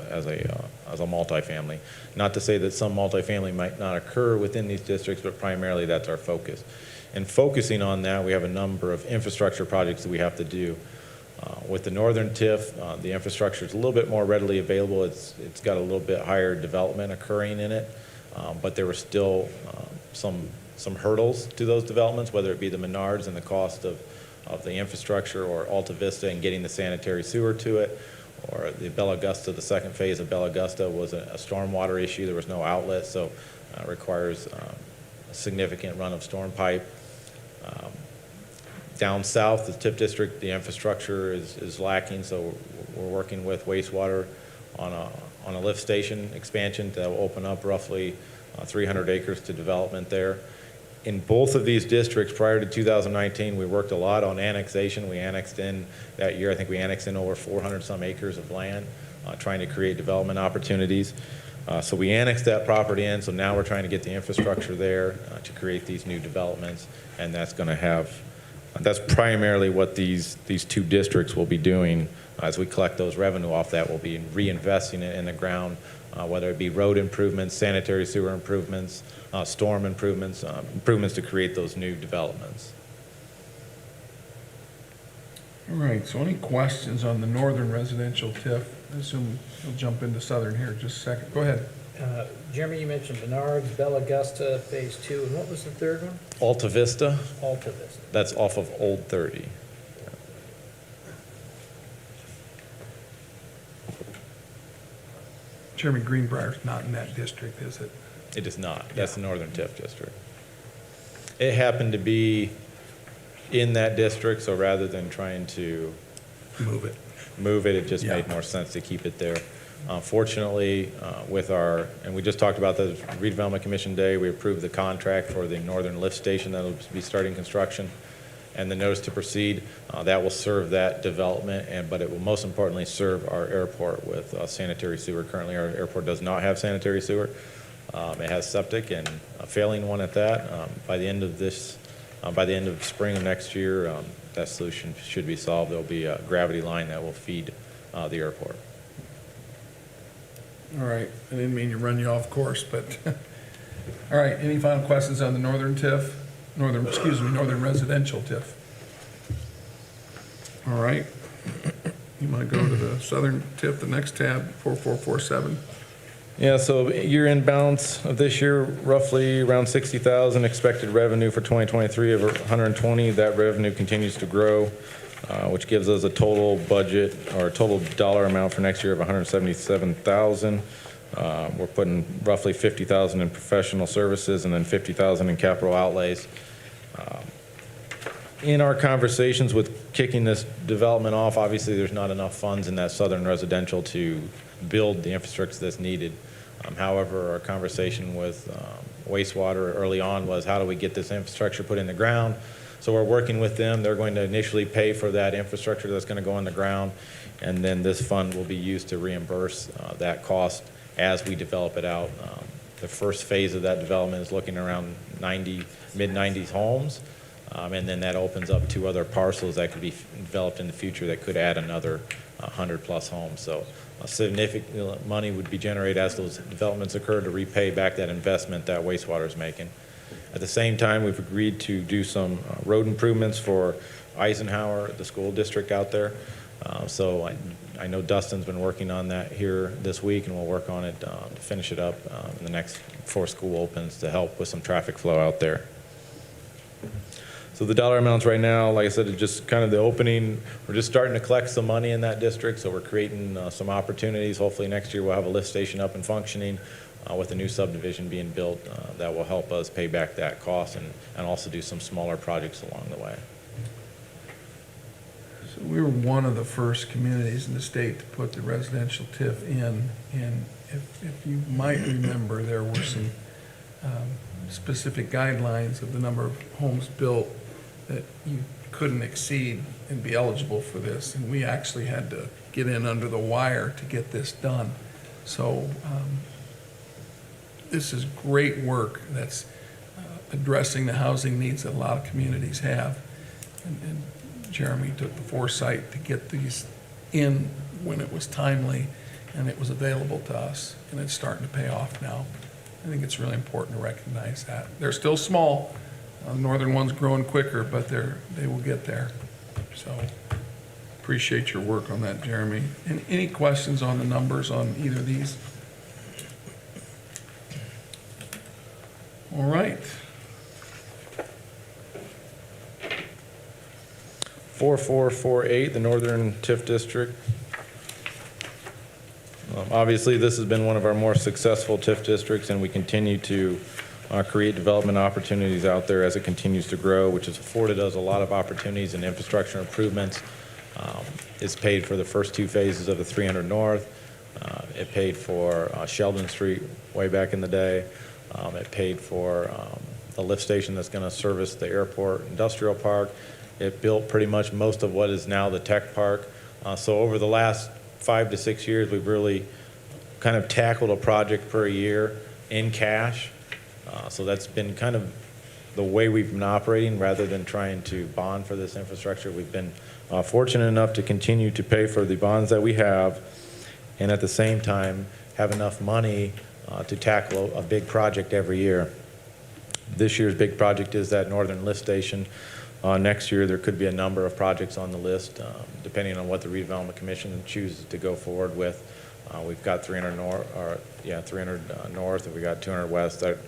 S3: multifamily. Not to say that some multifamily might not occur within these districts, but primarily that's our focus. And focusing on that, we have a number of infrastructure projects that we have to do. With the Northern TIF, the infrastructure is a little bit more readily available. It's got a little bit higher development occurring in it, but there were still some hurdles to those developments, whether it be the Menards and the cost of the infrastructure, or Alta Vista and getting the sanitary sewer to it, or the Bella Augusta, the second phase of Bella Augusta was a stormwater issue. There was no outlet, so it requires a significant run of storm pipe. Down south, the TIF district, the infrastructure is lacking, so we're working with wastewater on a lift station expansion that will open up roughly 300 acres to development there. In both of these districts, prior to 2019, we worked a lot on annexation. We annexed in that year, I think we annexed in over 400 some acres of land, trying to create development opportunities. So we annexed that property in, so now we're trying to get the infrastructure there to create these new developments, and that's going to have, that's primarily what these two districts will be doing. As we collect those revenue off that, we'll be reinvesting it in the ground, whether it be road improvements, sanitary sewer improvements, storm improvements, improvements to create those new developments.
S2: All right, so any questions on the northern residential TIF? I assume we'll jump into southern here in just a second. Go ahead.
S5: Jeremy, you mentioned Menards, Bella Augusta, Phase 2, and what was the third one?
S3: Alta Vista,
S5: Alta Vista.
S3: that's off of Old 30.
S2: Jeremy, Greenbrier's not in that district, is it?
S3: It is not. That's the Northern TIF district. It happened to be in that district, so rather than trying to
S2: Move it.
S3: move it, it just
S2: Yeah.
S3: made more sense to keep it there. Fortunately, with our, and we just talked about the redevelopment commission day, we approved the contract for the northern lift station that will be starting construction, and the notice to proceed. That will serve that development, but it will most importantly serve our airport with sanitary sewer. Currently, our airport does not have sanitary sewer. It has septic, and a failing one at that. By the end of spring of next year, that solution should be solved. There'll be a gravity line that will feed the airport.
S2: All right, I didn't mean to run you off course, but, all right, any final questions on the northern TIF? Northern residential TIF? All right. You want to go to the southern TIF, the next tab, 4447?
S3: Yeah, so year-end balance of this year, roughly around 60,000. Expected revenue for 2023 of 120. That revenue continues to grow, which gives us a total budget or a total dollar amount for next year of 177,000. We're putting roughly 50,000 in professional services and then 50,000 in capital outlays. In our conversations with kicking this development off, obviously there's not enough funds in that southern residential to build the infrastructure that's needed. However, our conversation with wastewater early on was, how do we get this infrastructure put in the ground? So we're working with them. They're going to initially pay for that infrastructure that's going to go in the ground, and then this fund will be used to reimburse that cost as we develop it out. The first phase of that development is looking around mid-90s homes, and then that opens up 2 other parcels that could be developed in the future that could add another 100-plus homes. So significant money would be generated as those developments occur to repay back that investment that wastewater is making. At the same time, we've agreed to do some road improvements for Eisenhower, the school district out there. So I know Dustin's been working on that here this week, and we'll work on it to finish it up in the next before school opens to help with some traffic flow out there. So the dollar amounts right now, like I said, is just kind of the opening. We're just starting to collect some money in that district, so we're creating some opportunities. Hopefully next year we'll have a lift station up and functioning with a new subdivision being built that will help us pay back that cost and also do some smaller projects along the way.
S2: So we were one of the first communities in the state to put the residential TIF in, and if you might remember, there were some specific guidelines of the number of homes built that you couldn't exceed and be eligible for this. And we actually had to get in under the wire to get this done. So this is great work that's addressing the housing needs that a lot of communities have. And Jeremy took the foresight to get these in when it was timely and it was available to us, and it's starting to pay off now. I think it's really important to recognize that. They're still small. Northern one's growing quicker, but they will get there. So appreciate your work on that, Jeremy. And any questions on the numbers on either of these? All right.
S3: 4448, the Northern TIF District. Obviously, this has been one of our more successful TIF districts, and we continue to create development opportunities out there as it continues to grow, which has afforded us a lot of opportunities and infrastructure improvements. It's paid for the first 2 phases of the 300 North. It paid for Sheldon Street way back in the day. It paid for the lift station that's going to service the airport industrial park. It built pretty much most of what is now the tech park. So over the last 5 to 6 years, we've really kind of tackled a project per year in cash. So that's been kind of the way we've been operating rather than trying to bond for this infrastructure. We've been fortunate enough to continue to pay for the bonds that we have and at the same time have enough money to tackle a big project every year. This year's big project is that Northern Lift Station. Next year, there could be a number of projects on the list, depending on what the redevelopment commission chooses to go forward with. We've got 300 north, and we got 200 west that are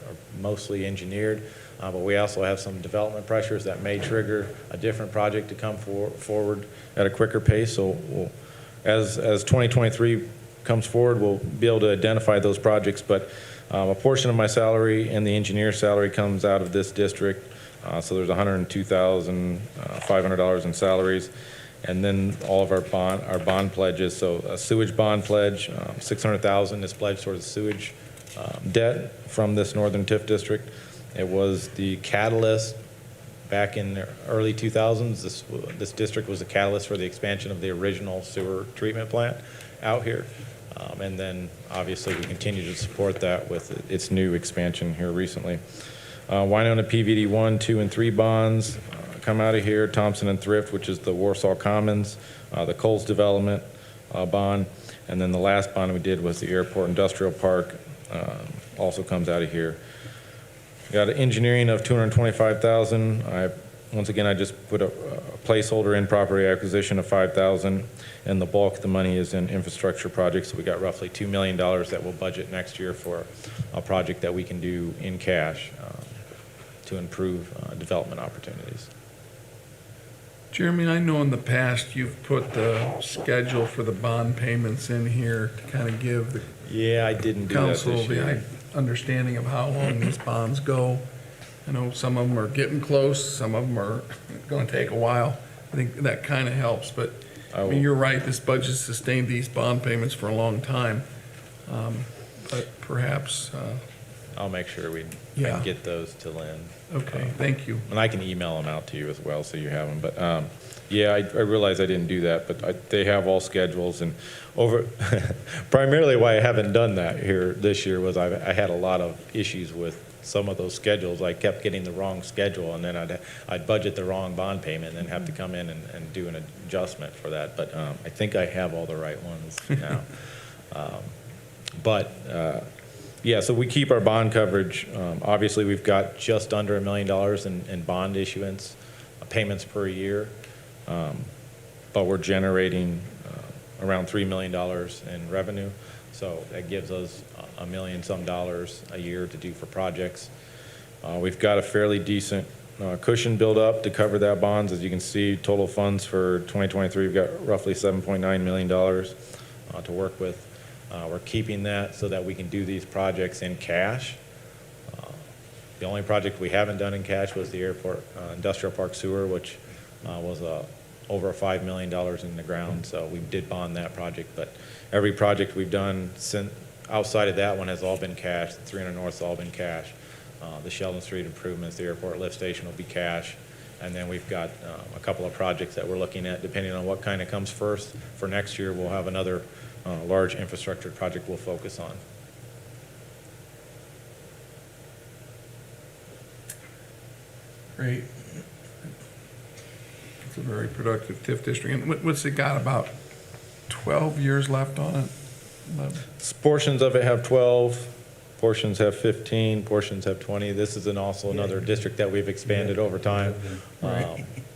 S3: mostly engineered. But we also have some development pressures that may trigger a different project to come forward at a quicker pace. So as 2023 comes forward, we'll be able to identify those projects. But a portion of my salary and the engineer's salary comes out of this district. So there's $102,500 in salaries. And then all of our bond pledges. So a sewage bond pledge, $600,000 is pledged towards sewage debt from this Northern TIF district. It was the catalyst back in the early 2000s. This district was the catalyst for the expansion of the original sewer treatment plant out here. And then obviously we continue to support that with its new expansion here recently. Winona PVD 1, 2, and 3 bonds come out of here. Thompson and Thrift, which is the Warsaw Commons, the Coles Development bond, and then the last bond we did was the Airport Industrial Park, also comes out of here. Got an engineering of $225,000. Once again, I just put a placeholder in property acquisition of $5,000, and the bulk of the money is in infrastructure projects. So we got roughly $2 million that we'll budget next year for a project that we can do in cash to improve development opportunities.
S2: Jeremy, I know in the past you've put the schedule for the bond payments in here to kind of give the
S3: Yeah, I didn't do that
S2: council
S3: this year.
S2: the understanding of how long these bonds go. I know some of them are getting close, some of them are going to take a while. I think that kind of helps, but I mean, you're right, this budget sustained these bond payments for a long time. But perhaps,
S3: I'll make sure we
S2: Yeah.
S3: get those to Lynn.
S2: okay, thank you.
S3: And I can email them out to you as well, so you have them. But yeah, I realize I didn't do that, but they have all schedules and primarily why I haven't done that here this year was I had a lot of issues with some of those schedules. I kept getting the wrong schedule, and then I'd budget the wrong bond payment and then have to come in and do an adjustment for that. But I think I have all the right ones now. Yeah, so we keep our bond coverage. Obviously, we've got just under $1 million in bond issuance payments per year, but we're generating around $3 million in revenue. So that gives us $1 million some a year to do for projects. We've got a fairly decent cushion built up to cover that bonds. As you can see, total funds for 2023, we've got roughly $7.9 million to work with. We're keeping that so that we can do these projects in cash. The only project we haven't done in cash was the Airport Industrial Park Sewer, which was over $5 million in the ground. So we did bond that project, but every project we've done since outside of that one has all been cash. The 300 North's all been cash. the Sheldon Street improvements, the airport lift station will be cash. And then we've got a couple of projects that we're looking at, depending on what kind of comes first. For next year, we'll have another large infrastructure project we'll focus on.
S2: Great. It's a very productive TIF district. And what's it got, about 12 years left on it?
S3: Portions of it have 12, portions have 15, portions have 20. This is also another district that we've expanded over time.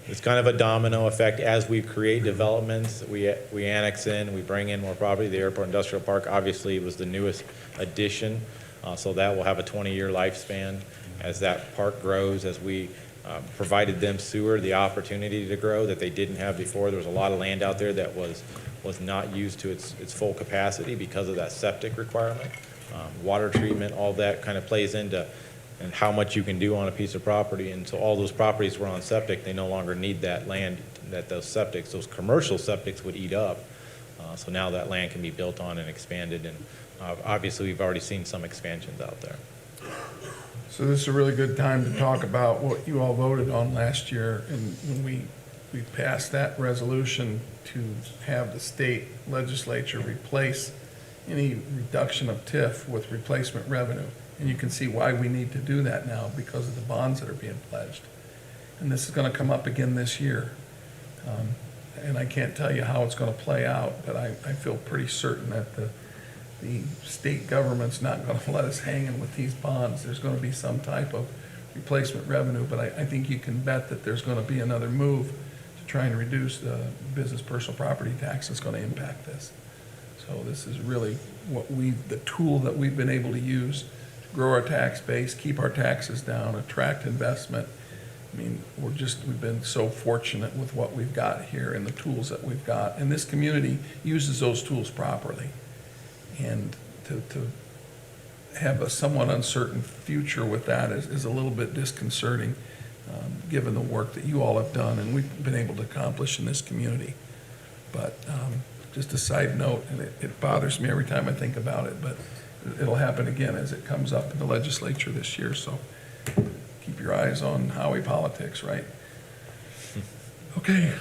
S3: It's kind of a domino effect. As we create developments, we annex in, we bring in more property. The Airport Industrial Park obviously was the newest addition, so that will have a 20-year lifespan. As that park grows, as we provided them sewer, the opportunity to grow that they didn't have before. There was a lot of land out there that was not used to its full capacity because of that septic requirement. Water treatment, all that kind of plays into and how much you can do on a piece of property. And so all those properties were on septic. They no longer need that land that those commercial septics would eat up. So now that land can be built on and expanded. And obviously, we've already seen some expansions out there.
S2: So this is a really good time to talk about what you all voted on last year, and when we passed that resolution to have the state legislature replace any reduction of TIF with replacement revenue. And you can see why we need to do that now, because of the bonds that are being pledged. And this is gonna come up again this year. And I can't tell you how it's gonna play out, but I feel pretty certain that the state government's not gonna let us hanging with these bonds. There's gonna be some type of replacement revenue, but I think you can bet that there's gonna be another move to try and reduce the business personal property tax that's gonna impact this. So this is really the tool that we've been able to use to grow our tax base, keep our taxes down, attract investment. I mean, we've been so fortunate with what we've got here and the tools that we've got. And this community uses those tools properly. And to have a somewhat uncertain future with that is a little bit disconcerting, given the work that you all have done and we've been able to accomplish in this community. But just a side note, and it bothers me every time I think about it, but it'll happen again as it comes up in the legislature this year. So keep your eyes on Howie politics, right? Okay.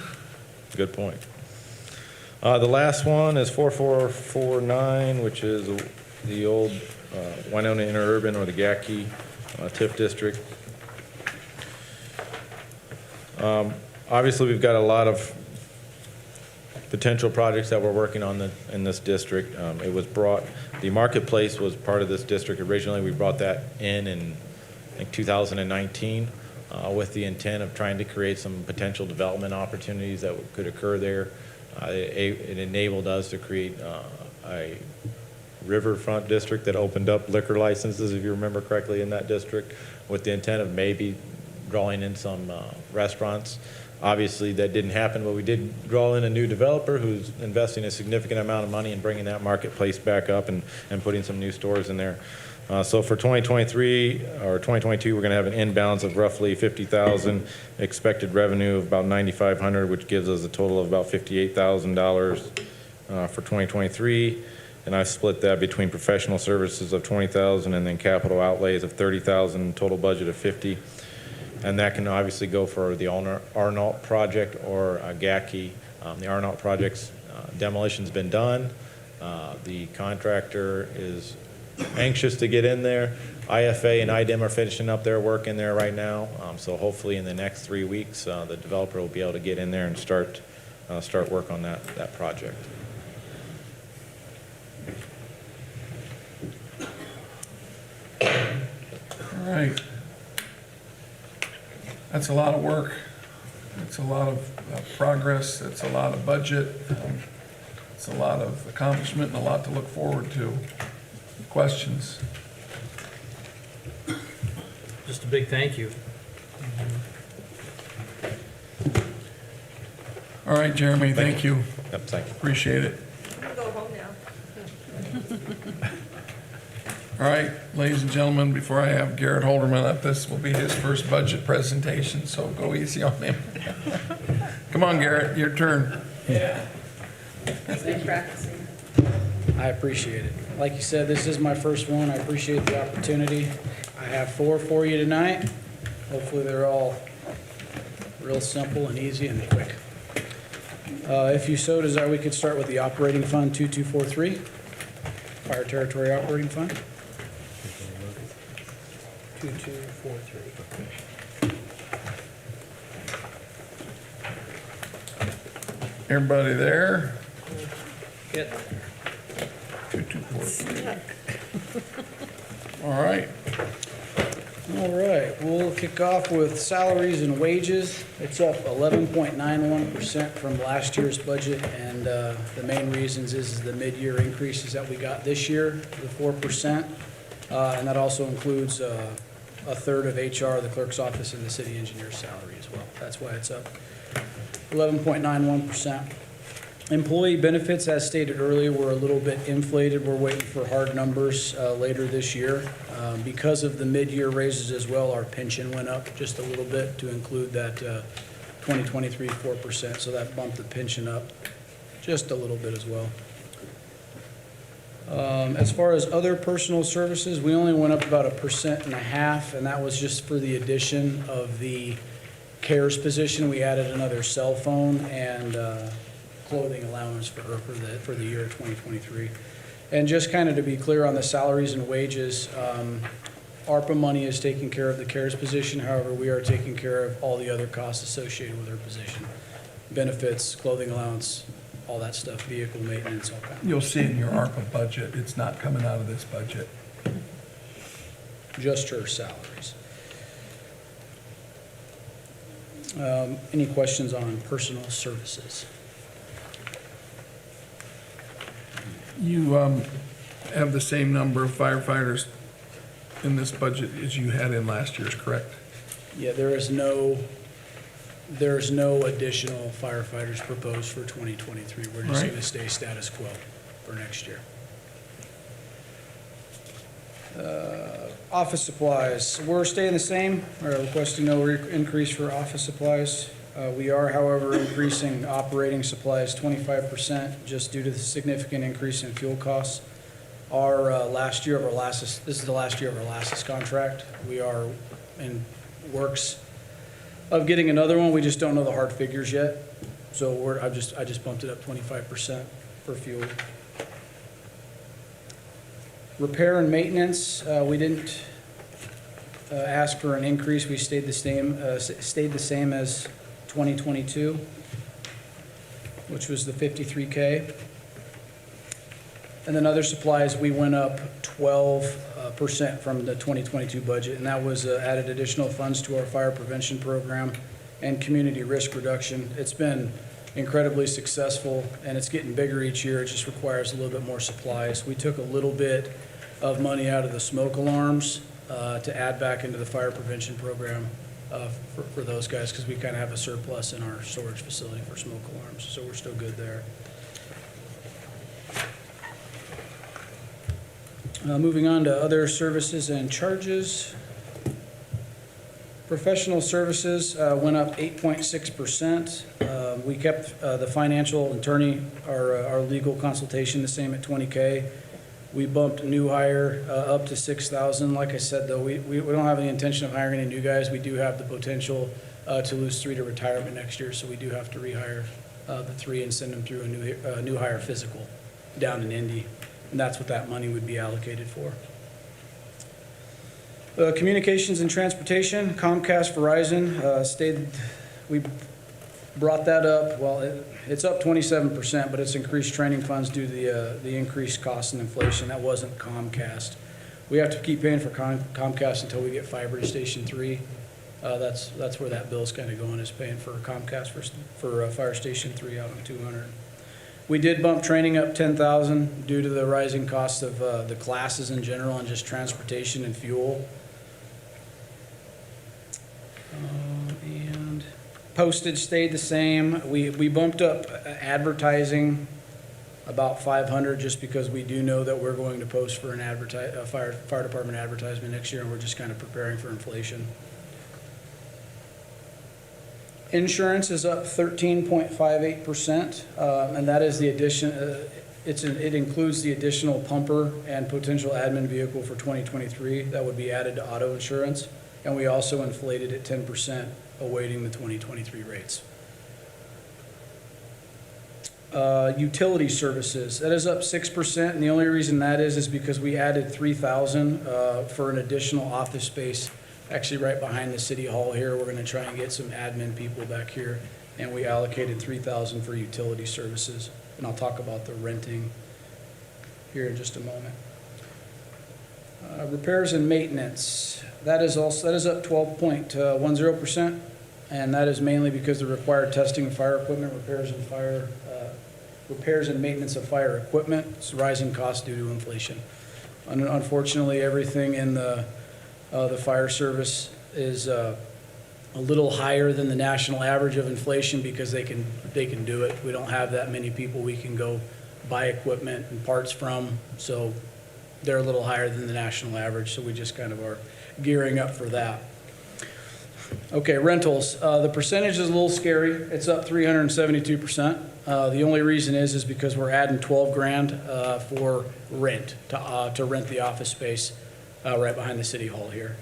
S3: Good point. The last one is 4449, which is the old Winona Interurban, or the GACI TIF district. Obviously, we've got a lot of potential projects that we're working on in this district. The marketplace was part of this district originally. We brought that in I think 2019 with the intent of trying to create some potential development opportunities that could occur there. It enabled us to create a riverfront district that opened up liquor licenses, if you remember correctly, in that district, with the intent of maybe drawing in some restaurants. Obviously, that didn't happen, but we did draw in a new developer who's investing a significant amount of money in bringing that marketplace back up and putting some new stores in there. So for 2023 or 2022, we're going to have an inbounds of roughly 50,000, expected revenue of about 9,500, which gives us a total of about $58,000 for 2023. And I've split that between professional services of 20,000 and then capital outlays of 30,000, total budget of 50. And that can obviously go for the Arnault project or GACI. The Arnault project's demolition's been done. The contractor is anxious to get in there. IFA and IDEM are finishing up their work in there right now. So hopefully in the next 3 weeks, the developer will be able to get in there and start work on that project.
S2: All right. That's a lot of work. It's a lot of progress. It's a lot of budget. It's a lot of accomplishment and a lot to look forward to. Questions?
S5: Just a big thank you.
S2: All right, Jeremy, thank you.
S3: Yep, thank you.
S2: Appreciate it.
S9: I'm gonna go home now.
S2: All right, ladies and gentlemen, before I have Garrett Holderman up, this will be his first budget presentation, so go easy on him. Come on, Garrett, your turn.
S9: Been practicing.
S7: I appreciate it. Like you said, this is my first one. I appreciate the opportunity.
S11: I have 4 for you tonight. Hopefully they're all real simple and easy and quick. If you so desire, we could start with the operating fund 2243, Fire Territory Operating Fund.
S7: 2243.
S2: Everybody there?
S7: Get
S2: 2243. All right.
S11: All right, we'll kick off with salaries and wages. It's up 11.91% from last year's budget, and the main reasons is the mid-year increases that we got this year, the 4%. And that also includes a third of HR, the clerk's office, and the city engineer's salary as well. That's why it's up 11.91%. Employee benefits, as stated earlier, were a little bit inflated. We're waiting for hard numbers later this year. Because of the mid-year raises as well, our pension went up just a little bit to include that 2023 4%, so that bumped the pension up just a little bit as well. As far as other personal services, we only went up about 1.5%, and that was just for the addition of the CARES position. We added another cell phone and clothing allowance for her for the year 2023. And just kind of to be clear on the salaries and wages, ARPA money is taking care of the CARES position. However, we are taking care of all the other costs associated with her position. Benefits, clothing allowance, all that stuff, vehicle maintenance, all that.
S2: You'll see in your ARPA budget, it's not coming out of this budget.
S11: Just her salaries. Any questions on personal services?
S2: You have the same number of firefighters in this budget as you had in last year's, correct?
S11: Yeah, there's no additional firefighters proposed for 2023. We're just
S2: Right.
S11: going to stay status quo for next year. Office supplies, we're staying the same, or requesting no increase for office supplies. We are, however, increasing operating supplies 25% just due to the significant increase in fuel costs. This is the last year of our LASSIS contract. We are in works of getting another one. We just don't know the hard figures yet. So I just bumped it up 25% for fuel. Repair and maintenance, we didn't ask for an increase. We stayed the same as 2022, which was the 53K. And then other supplies, we went up 12% from the 2022 budget, and that was added additional funds to our fire prevention program and community risk reduction. It's been incredibly successful, and it's getting bigger each year. It just requires a little bit more supplies. We took a little bit of money out of the smoke alarms to add back into the fire prevention program for those guys, because we kind of have a surplus in our storage facility for smoke alarms, so we're still good there. Moving on to other services and charges. Professional services went up 8.6%. We kept the financial attorney, our legal consultation, the same at 20K. We bumped new hire up to 6,000. Like I said, though, we don't have any intention of hiring any new guys. We do have the potential to lose 3 to retirement next year, so we do have to rehire the 3 and send them through a new hire physical down in Indy. And that's what that money would be allocated for. Communications and transportation, Comcast, Verizon, we brought that up. Well, it's up 27%, but it's increased training funds due to the increased cost and inflation. That wasn't Comcast. We have to keep paying for Comcast until we get fiber to Station 3. That's where that bill's kind of going, is paying for Comcast for Fire Station 3 out on 200. We did bump training up 10,000 due to the rising cost of the classes in general and just transportation and fuel. And postage stayed the same. We bumped up advertising about 500 just because we do know that we're going to post for an fire department advertisement next year, and we're just kind of preparing for inflation. Insurance is up 13.58%, and that is the addition, it includes the additional pumper and potential admin vehicle for 2023 that would be added to auto insurance. And we also inflated at 10%, awaiting the 2023 rates. Utility services, that is up 6%, and the only reason that is because we added 3,000 for an additional office space, actually right behind the city hall here. We're gonna try and get some admin people back here, and we allocated 3,000 for utility services. And I'll talk about the renting here in just a moment. Repairs and maintenance, that is up 12.10%, and that is mainly because the required testing of fire equipment, repairs and maintenance of fire equipment. It's rising costs due to inflation. Unfortunately, everything in the fire service is a little higher than the national average of inflation because they can do it. We don't have that many people we can go buy equipment and parts from, so they're a little higher than the national average, so we just kind of are gearing up for that. Okay, rentals. The percentage is a little scary. It's up 372%. The only reason is because we're adding 12 grand for rent, to rent the office space right behind the city hall here.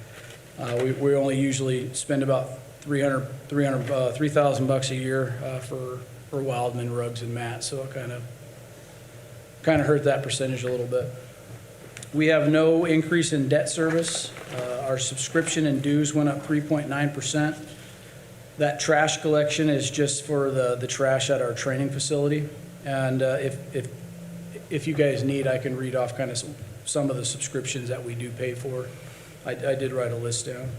S11: We only usually spend about $3,000 a year for Wildman rugs and mats, so it kind of hurt that percentage a little bit. We have no increase in debt service. Our subscription and dues went up 3.9%. That trash collection is just for the trash at our training facility. And if you guys need, I can read off kind of some of the subscriptions that we do pay for. I did write a list down.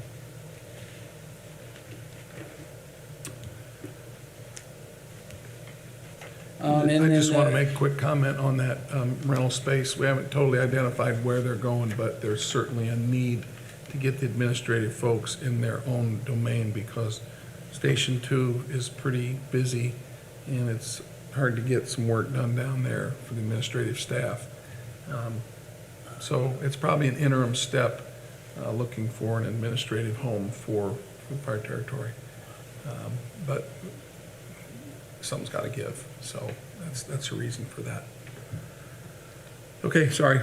S2: I just want to make a quick comment on that rental space. We haven't totally identified where they're going, but there's certainly a need to get the administrative folks in their own domain because Station 2 is pretty busy and it's hard to get some work done down there for the administrative staff. So it's probably an interim step, looking for an administrative home for the fire territory. But something's got to give, so that's a reason for that. Okay, sorry.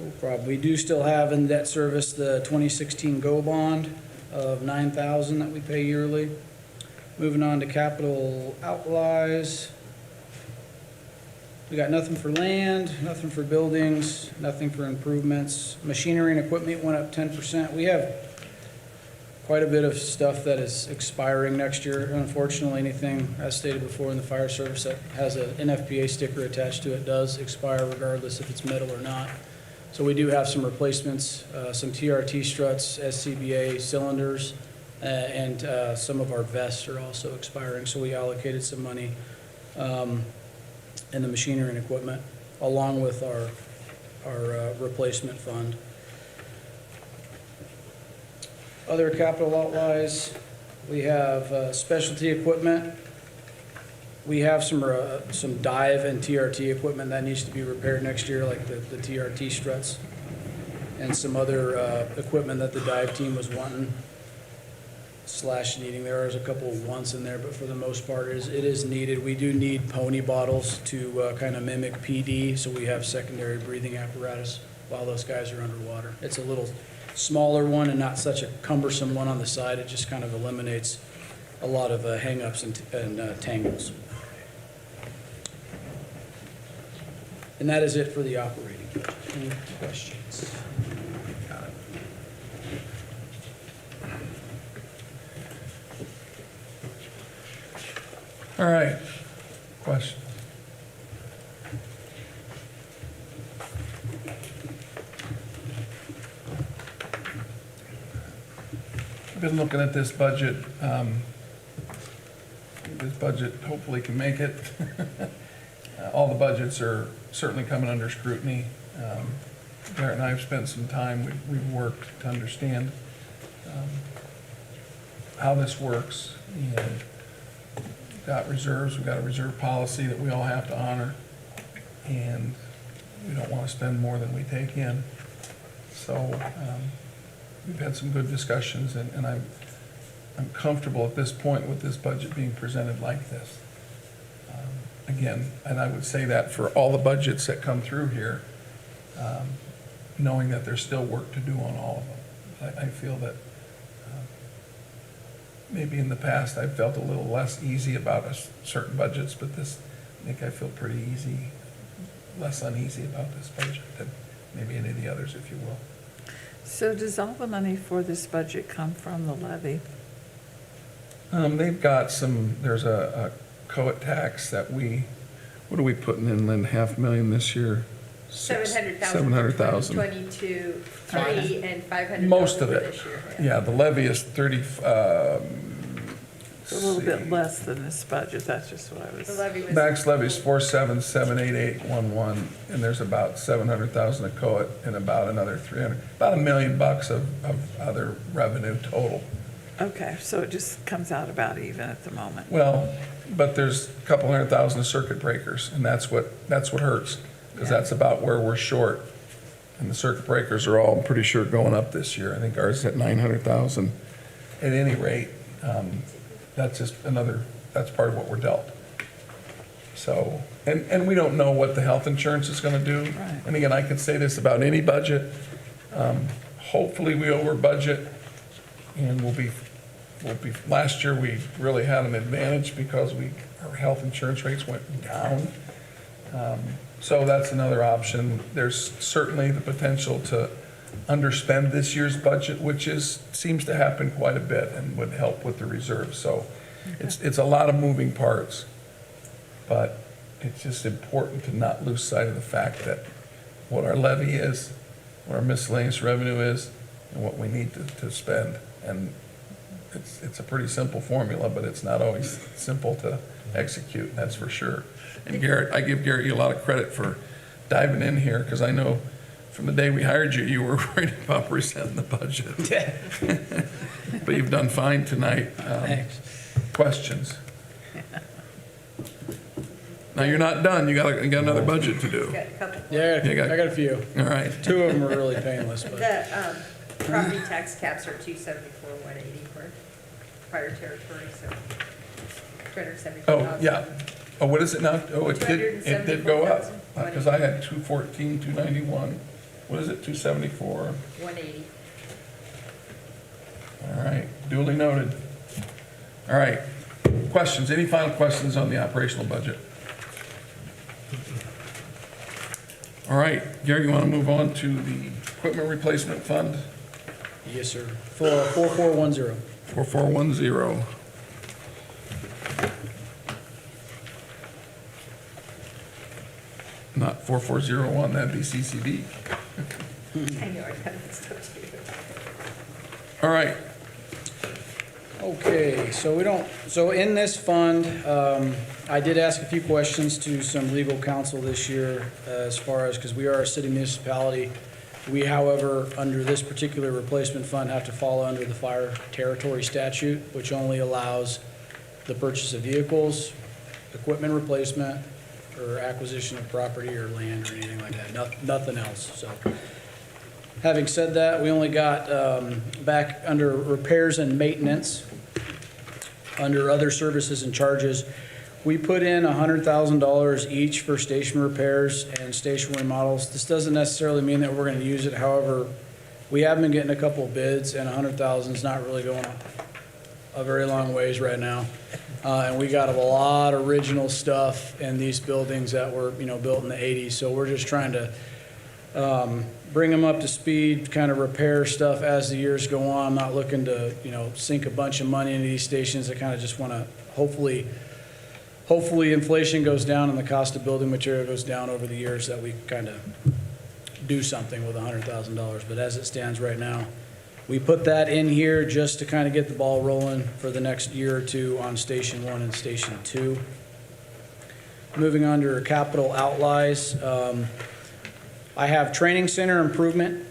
S11: No problem. We do still have in debt service the 2016 GO bond of $9,000 that we pay yearly. Moving on to capital outlays. We got nothing for land, nothing for buildings, nothing for improvements. Machinery and equipment went up 10%. We have quite a bit of stuff that is expiring next year. Unfortunately, anything, as stated before, in the fire service that has an NFPA sticker attached to it does expire regardless if it's metal or not. So we do have some replacements, some TRT struts, SCBA cylinders, and some of our vests are also expiring. So we allocated some money in the machinery and equipment, along with our replacement fund. Other capital outlays, we have specialty equipment. We have some dive and TRT equipment that needs to be repaired next year, like the TRT struts, and some other equipment that the dive team was wanting / needing. There is a couple of wants in there, but for the most part, it is needed. We do need pony bottles to kind of mimic PD, so we have secondary breathing apparatus while those guys are underwater. It's a little smaller one and not such a cumbersome one on the side. It just kind of eliminates a lot of hang-ups and tangles. And that is it for the operating budget. Any questions?
S2: All right, question. I've been looking at this budget. This budget hopefully can make it. All the budgets are certainly coming under scrutiny. Garrett and I have spent some time, we've worked to understand how this works. And we've got reserves, we've got a reserve policy that we all have to honor. And we don't want to spend more than we take in. So we've had some good discussions, and I'm comfortable at this point with this budget being presented like this. Again, again, and I would say that for all the budgets that come through here, knowing that there's still work to do on all of them. I feel that maybe in the past I felt a little less easy about certain budgets, but this, I think I feel pretty easy, less uneasy about this budget than maybe any of the others, if you will.
S1: So does all the money for this budget come from the levy?
S2: They've got some, there's a COAT tax that what are we putting in, Lynn, 500,000 this year?
S9: 700,000.
S2: 700,000.
S9: 22, 3, and 500,000
S2: Most of
S9: for
S2: it.
S9: this year.
S2: Yeah, the levy is 30,
S1: It's a little bit less than this budget, that's just what I
S9: The
S1: was.
S9: levy was.
S2: max levy's 4778811, and there's about 700,000 of COAT and about another 300, about $1 million of other revenue total.
S1: Okay, so it just comes out about even at the moment.
S2: Well, but there's a couple 100,000 of circuit breakers, and that's what hurts, because that's about where we're short. And the circuit breakers are all, I'm pretty sure, going up this year. I think ours is at 900,000. At any rate, that's just that's part of what we're dealt. So, and we don't know what the health insurance is gonna do.
S1: Right.
S2: And again, I can say this about any budget. Hopefully, we over budget, and we'll be, last year, we really had an advantage because our health insurance rates went down. So that's another option. There's certainly the potential to underspend this year's budget, which seems to happen quite a bit and would help with the reserve. So it's a lot of moving parts, but it's just important to not lose sight of the fact that what our levy is, what our miscellaneous revenue is, and what we need to spend. And it's a pretty simple formula, but it's not always simple to execute, that's for sure. And Garrett, I give Garrett you a lot of credit for diving in here, because I know from the day we hired you, you were worried about presenting the budget. But you've done fine tonight.
S11: Thanks.
S2: Questions? Now, you're not done, you got another budget to do.
S9: Got a couple.
S11: Yeah,
S2: You got-
S11: I got a few.
S2: All right.
S11: 2 of them are really painless, but
S9: The property tax caps are 274, 180 for fire territory, so 274,000.
S2: Oh, yeah. Oh, what is it now? Oh, it did go up, because I had 214, 291. What is it, 274?
S9: 180.
S2: All right, duly noted. All right, questions, any final questions on the operational budget? All right, Gary, you want to move on to the equipment replacement fund?
S11: yes, sir. For 4410.
S2: 4410. Not 4401, that'd be CCD.
S9: I know, I got mixed up too.
S2: All right,
S11: Okay, so in this fund, I did ask a few questions to some legal counsel this year as far as, because we are a city municipality. We, however, under this particular replacement fund, have to fall under the fire territory statute, which only allows the purchase of vehicles, equipment replacement, or acquisition of property or land or anything like that, nothing else, so. Having said that, we only got back under repairs and maintenance, under other services and charges, we put in $100,000 each for station repairs and station remodels. This doesn't necessarily mean that we're going to use it. However, we have been getting a couple of bids, and $100,000 is not really going a very long ways right now. And we got a lot of original stuff in these buildings that were, built in the 80s. So we're just trying to bring them up to speed, kind of repair stuff as the years go on. I'm not looking to, sink a bunch of money into these stations. I kind of just want to hopefully inflation goes down and the cost of building material goes down over the years, that we kind of do something with $100,000. But as it stands right now, we put that in here just to kind of get the ball rolling for the next year or two on Station 1 and Station 2. Moving on to our capital outlays. I have training center improvement.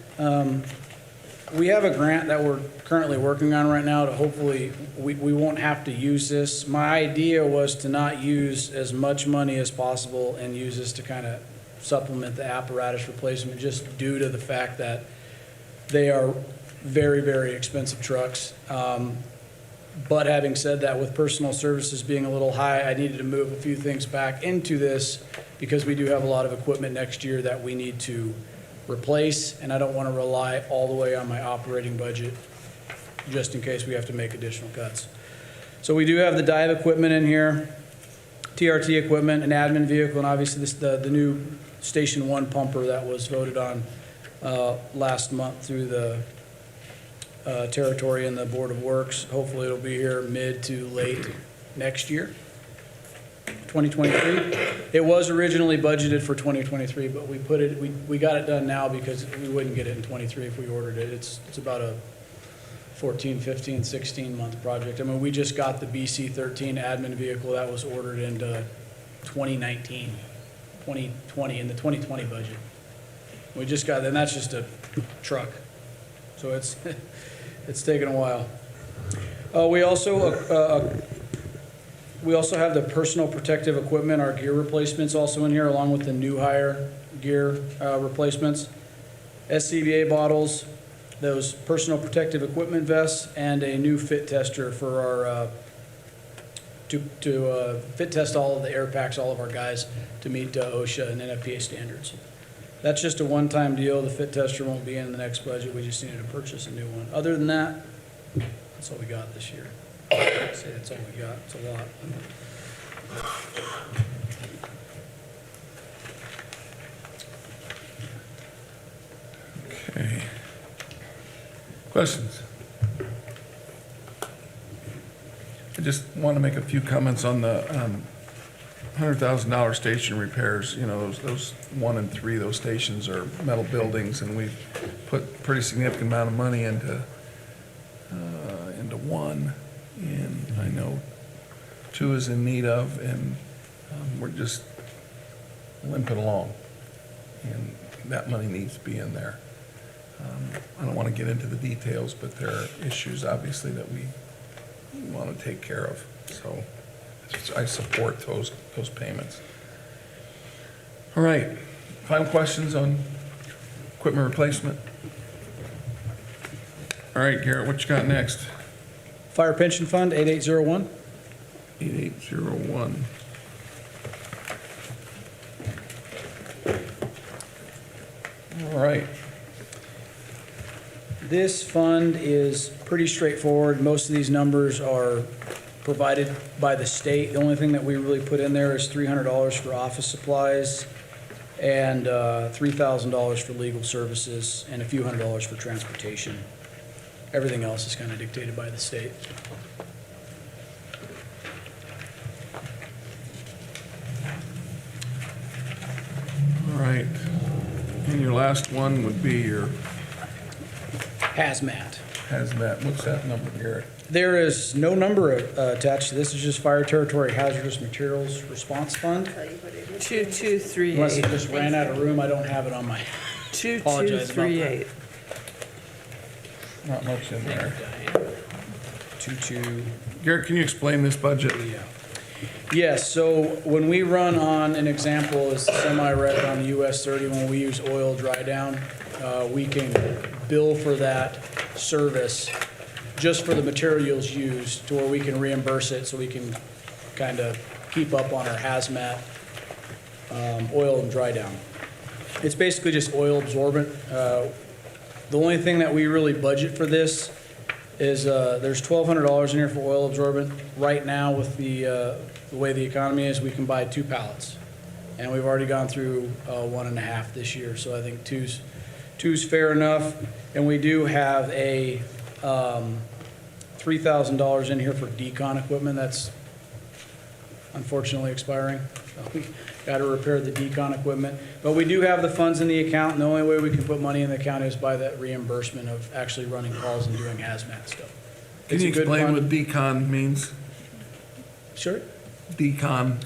S11: We have a grant that we're currently working on right now to hopefully, we won't have to use this. My idea was to not use as much money as possible and use this to kind of supplement the apparatus replacement, just due to the fact that they are very, very expensive trucks. But having said that, with personal services being a little high, I needed to move a few things back into this because we do have a lot of equipment next year that we need to replace, and I don't want to rely all the way on my operating budget just in case we have to make additional cuts. So we do have the dive equipment in here, TRT equipment, an admin vehicle, and obviously the new Station 1 pumper that was voted on last month through the territory and the Board of Works. Hopefully it'll be here mid to late next year, 2023. It was originally budgeted for 2023, but we got it done now because we wouldn't get it in 23 if we ordered it. It's about a 14, 15, 16 month project. I mean, we just got the BC-13 admin vehicle that was ordered into 2019, 2020, in the 2020 budget. We just got, and that's just a truck. So it's, it's taken a while. We also have the personal protective equipment, our gear replacements also in here, along with the new hire gear replacements. SCBA bottles, those personal protective equipment vests, and a new fit tester for our, to fit test all of the air packs, all of our guys, to meet OSHA and NFPA standards. That's just a one-time deal. The fit tester won't be in the next budget. We just needed to purchase a new one. Other than that, that's all we got this year. I'd say that's all we got. It's a lot.
S2: Okay. Questions? I just want to make a few comments on the $100,000 station repairs. You know, those 1 and 3, those stations are metal buildings, and we've put pretty significant amount of money into one, and I know 2 is in need of, and we're just limping along, and that money needs to be in there. I don't want to get into the details, but there are issues, obviously, that we want to take care of. So I support those payments. All right. Final questions on equipment replacement? All right, Garrett, what you got next?
S11: Fire Pension Fund, 8801.
S2: 8801. All right.
S11: This fund is pretty straightforward. Most of these numbers are provided by the state. The only thing that we really put in there is $300 for office supplies and $3,000 for legal services and a few $100s for transportation. Everything else is kind of dictated by the state.
S2: All right. And your last one would be your
S11: Hazmat.
S2: hazmat. What's that number, Garrett?
S11: There is no number attached to this. It's just Fire Territory Hazardous Materials Response Fund.
S9: Tell you what it is.
S1: 2238.
S11: Unless it just ran out of room, I don't have it on my, apologize about that.
S1: 2238.
S2: Not much in there.
S11: 22.
S2: Garrett, can you explain this budget?
S11: Yeah. Yes, so when we run on, an example is the semi-rec on the US 30, when we use oil dry down, we can bill for that service just for the materials used to where we can reimburse it so we can kind of keep up on our hazmat oil and dry down. It's basically just oil absorbent. The only thing that we really budget for this is there's $1,200 in here for oil absorbent. Right now, with the way the economy is, we can buy 2 pallets. And we've already gone through 1.5 this year, so I think two's fair enough. And we do have a $3,000 in here for decon equipment that's unfortunately expiring. We got to repair the decon equipment. But we do have the funds in the account, and the only way we can put money in the account is by that reimbursement of actually running calls and doing hazmat stuff.
S2: Can
S11: It's
S2: you
S11: a good
S2: explain
S11: fund.
S2: what decon means?
S11: Sure.
S2: Decon.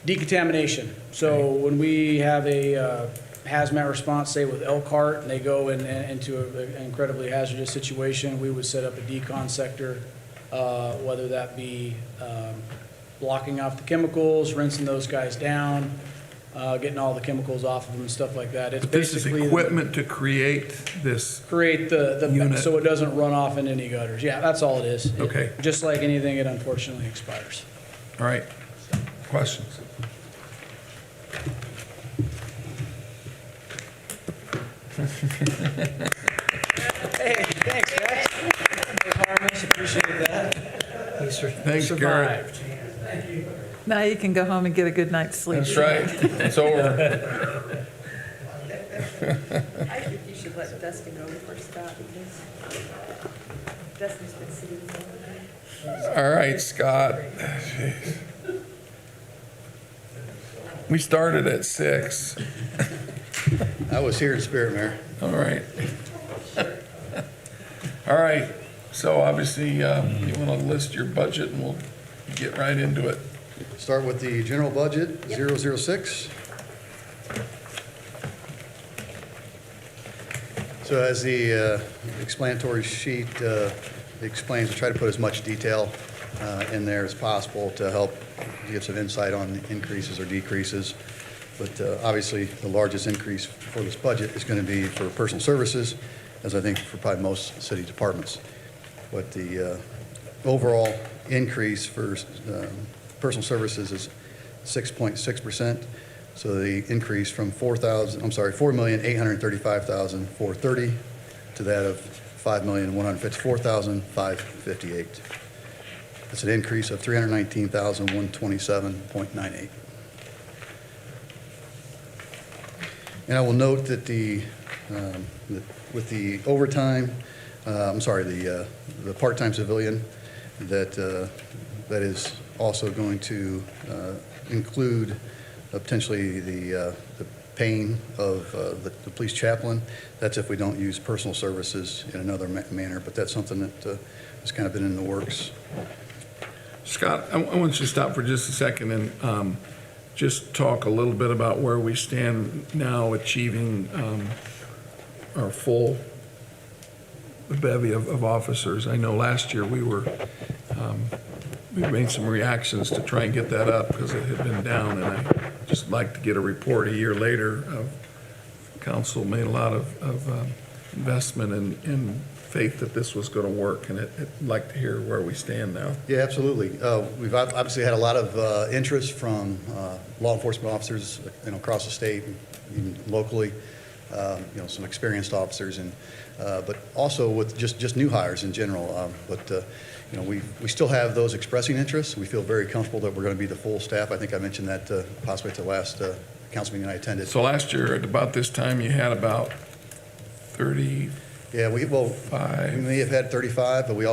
S11: Decontamination. So when we have a hazmat response, say with Elkhart, and they go into an incredibly hazardous situation, we would set up a decon sector, whether that be blocking off the chemicals, rinsing those guys down, getting all the chemicals off of them and stuff like that. It's
S2: But this is
S11: basically
S2: equipment to create this,
S11: create the
S2: Unit.
S11: so it doesn't run off into any gutters. Yeah, that's all it is.
S2: Okay.
S11: Just like anything, it unfortunately expires.
S2: all right. Questions?
S11: Hey, thanks, guys. Hey, Harmus, appreciate that.
S5: He
S2: Thanks, Garrett.
S5: survived.
S1: Now you can go home and get a good night's sleep.
S2: That's right. It's over.
S9: I think you should let Dustin go before Scott, because Dustin's been sitting there.
S2: All right, Scott. We started at 6.
S12: I was here in spirit, Mayor.
S2: All right. All right, so obviously, you want to list your budget and we'll get right into it.
S12: Start with the general budget, 006. So as the explanatory sheet explains, we try to put as much detail in there as possible to help give some insight on increases or decreases. But obviously, the largest increase for this budget is going to be for personal services, as I think for probably most city departments. But the overall increase for personal services is 6.6%. So the increase from $4,835,430 to that of $5,154,558. That's an increase of $319,127.98. And I will note that with the overtime, the part-time civilian, that is also going to include potentially the paying of the police chaplain. That's if we don't use personal services in another manner, but that's something that has kind of been in the works.
S2: Scott, I want you to stop for just a second and just talk a little bit about where we stand now achieving our full bevy of officers. I know last year we made some reactions to try and get that up because it had been down, and I'd just like to get a report a year later of council made a lot of investment in faith that this was going to work, and I'd like to hear where we stand now.
S12: Yeah, absolutely. We've obviously had a lot of interest from law enforcement officers, across the state, and even locally, some experienced officers, and but also with just new hires in general. We still have those expressing interest. We feel very comfortable that we're going to be the full staff. I think I mentioned that possibly at the last council meeting I attended.
S2: So last year, at about this time, you had about 30.
S12: Yeah, we may have had 35, but we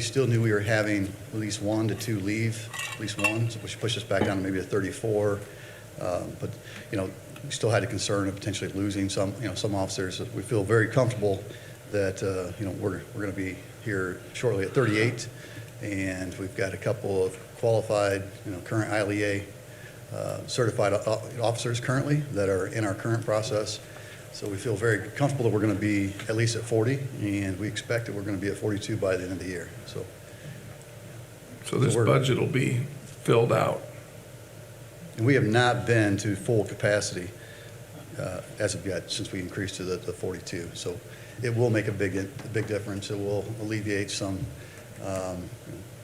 S12: still knew we were having at least 1 to 2 leave, at least one, which pushed us back down to maybe a 34. But we still had a concern of potentially losing some officers. We feel very comfortable that we're going to be here shortly at 38, and we've got a couple of qualified, current ILEA certified officers currently that are in our current process. So we feel very comfortable that we're going to be at least at 40, and we expect that we're going to be at 42 by the end of the year. So
S2: This budget will be filled out.
S12: And we have not been to full capacity as of yet since we increased to the 42. So it will make a big difference. It will alleviate some,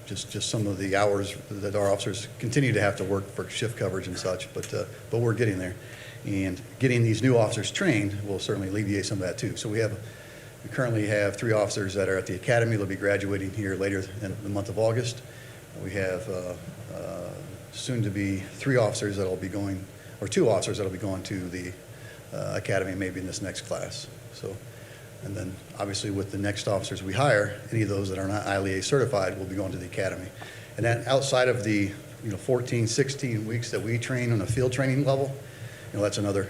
S12: just some of the hours that our officers continue to have to work for shift coverage and such, but we're getting there. And getting these new officers trained will certainly alleviate some of that too. So we currently have 3 officers that are at the academy. They'll be graduating here later in the month of August. We have soon to be 3 officers that'll be going, or 2 officers that'll be going to the academy maybe in this next class. So, and then obviously with the next officers we hire, any of those that are not ILEA certified will be going to the academy. And then outside of the 14, 16 weeks that we train on a field training level, that's another,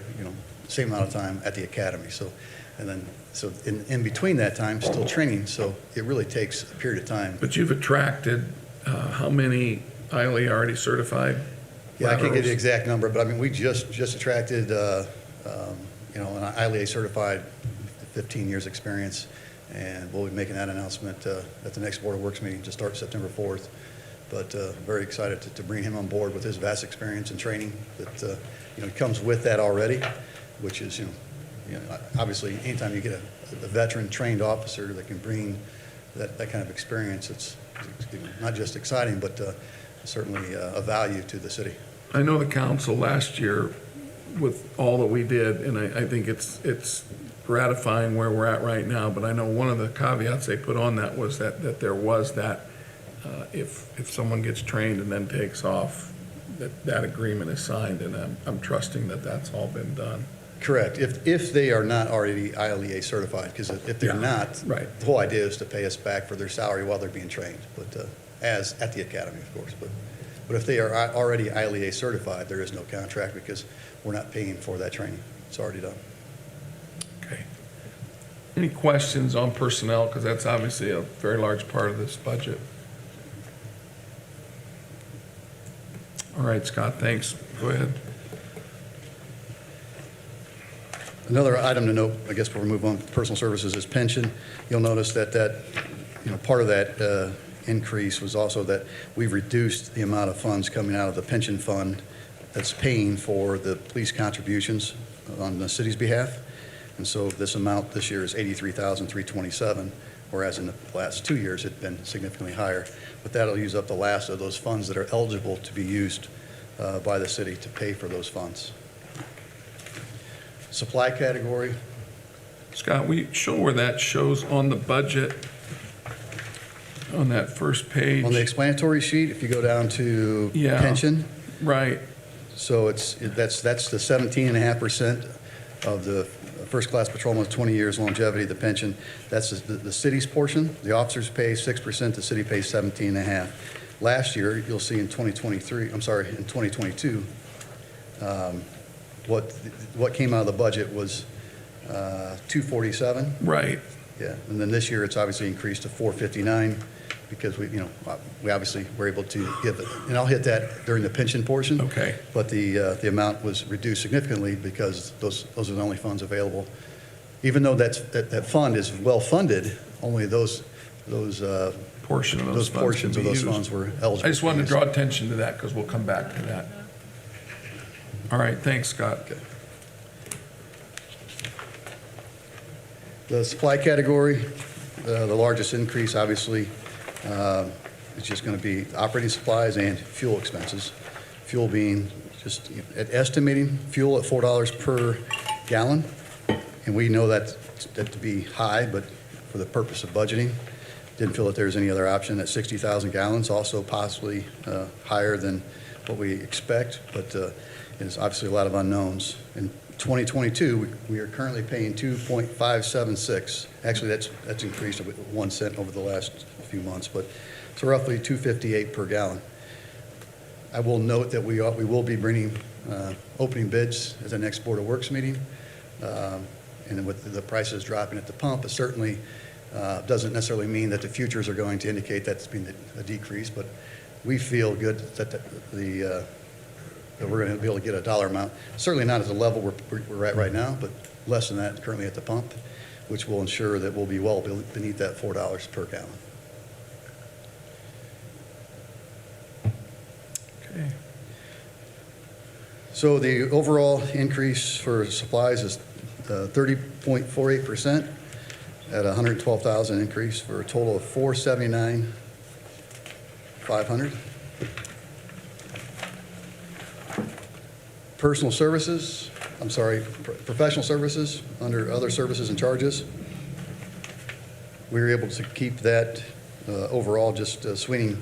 S12: same amount of time at the academy. So, and then, so in between that time, still training, so it really takes a period of time.
S2: But you've attracted how many ILEA already certified?
S12: Yeah, I can't give you the
S2: laterals?
S12: exact number, but I mean, we just attracted, an ILEA certified 15 years experience, and we'll be making that announcement at the next Board of Works meeting to start September 4th. but very excited to bring him on board with his vast experience and training that, comes with that already, which is, obviously, anytime you get a veteran-trained officer that can bring that kind of experience, it's not just exciting, but certainly a value to the city.
S2: I know the council last year with all that we did, and I think it's gratifying where we're at right now, but I know one of the caveats they put on that was that there was that, if someone gets trained and then takes off, that agreement is signed, and I'm trusting that that's all been done.
S12: Correct. If they are not already ILEA certified, because if they're
S2: Yeah,
S12: not,
S2: right.
S12: the whole idea is to pay us back for their salary while they're being trained, but as at the academy, of course. But if they are already ILEA certified, there is no contract because we're not paying for that training. It's already done.
S2: Okay. Any questions on personnel? Because that's obviously a very large part of this budget. All right, Scott, thanks. Go ahead.
S12: Another item to note, I guess before we move on, personal services is pension. You'll notice that part of that increase was also that we've reduced the amount of funds coming out of the pension fund that's paying for the police contributions on the city's behalf. And so this amount this year is $83,327, whereas in the last 2 years it's been significantly higher. But that'll use up the last of those funds that are eligible to be used by the city to pay for those funds. Supply category,
S2: Scott, we show where that shows on the budget on that first page.
S12: on the explanatory sheet, if you go down to
S2: Yeah.
S12: pension,
S2: Right,
S12: so that's the 17.5% of the first-class patrolman with 20 years longevity, the pension. That's the city's portion. The officers pay 6%, the city pays 17.5%. Last year, you'll see in 2022, what came out of the budget was $247.
S2: right.
S12: Yeah, and then this year, it's obviously increased to $459 because we obviously were able to give it, and I'll hit that during the pension portion.
S2: Okay.
S12: But the amount was reduced significantly because those are the only funds available. Even though that fund is well-funded, only those
S2: Portion of those funds
S12: portions
S2: can
S12: of
S2: be
S12: those
S2: used.
S12: funds were eligible.
S2: I just wanted to
S12: be used.
S2: draw attention to that because we'll come back to that. All right, thanks, Scott.
S12: Okay. The supply category, the largest increase, obviously, is just going to be operating supplies and fuel expenses. Fuel being just estimating fuel at $4 per gallon, and we know that to be high, but for the purpose of budgeting, didn't feel that there was any other option at 60,000 gallons, also possibly higher than what we expect, but there's obviously a lot of unknowns. In 2022, we are currently paying 2.576. Actually, that's increased with 1 cent over the last few months, but it's roughly $2.58 per gallon. I will note that we will be bringing opening bids at the next Board of Works meeting, and with the prices dropping at the pump, it certainly doesn't necessarily mean that the futures are going to indicate that's been a decrease, but we feel good that that we're going to be able to get a dollar amount. Certainly not at the level we're at right now, but less than that currently at the pump, which will ensure that we'll be well beneath that $4 per gallon.
S2: Okay.
S12: So the overall increase for supplies is 30.48% at $112,000 increase for a total of $479,500. Personal services, professional services under other services and charges. We were able to keep that overall, just swinging,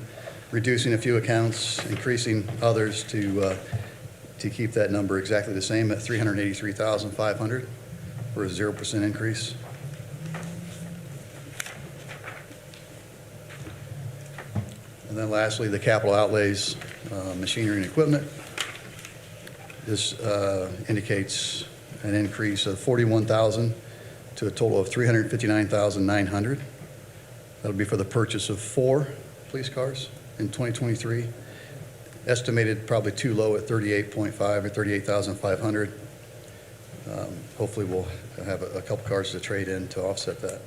S12: reducing a few accounts, increasing others to keep that number exactly the same at $383,500 for a 0% increase. And then lastly, the capital outlays, machinery and equipment. This indicates an increase of $41,000 to a total of $359,900. That'll be for the purchase of 4 police cars in 2023. Estimated probably too low at 38.5 or 38,500. Hopefully we'll have a couple cars to trade in to offset that.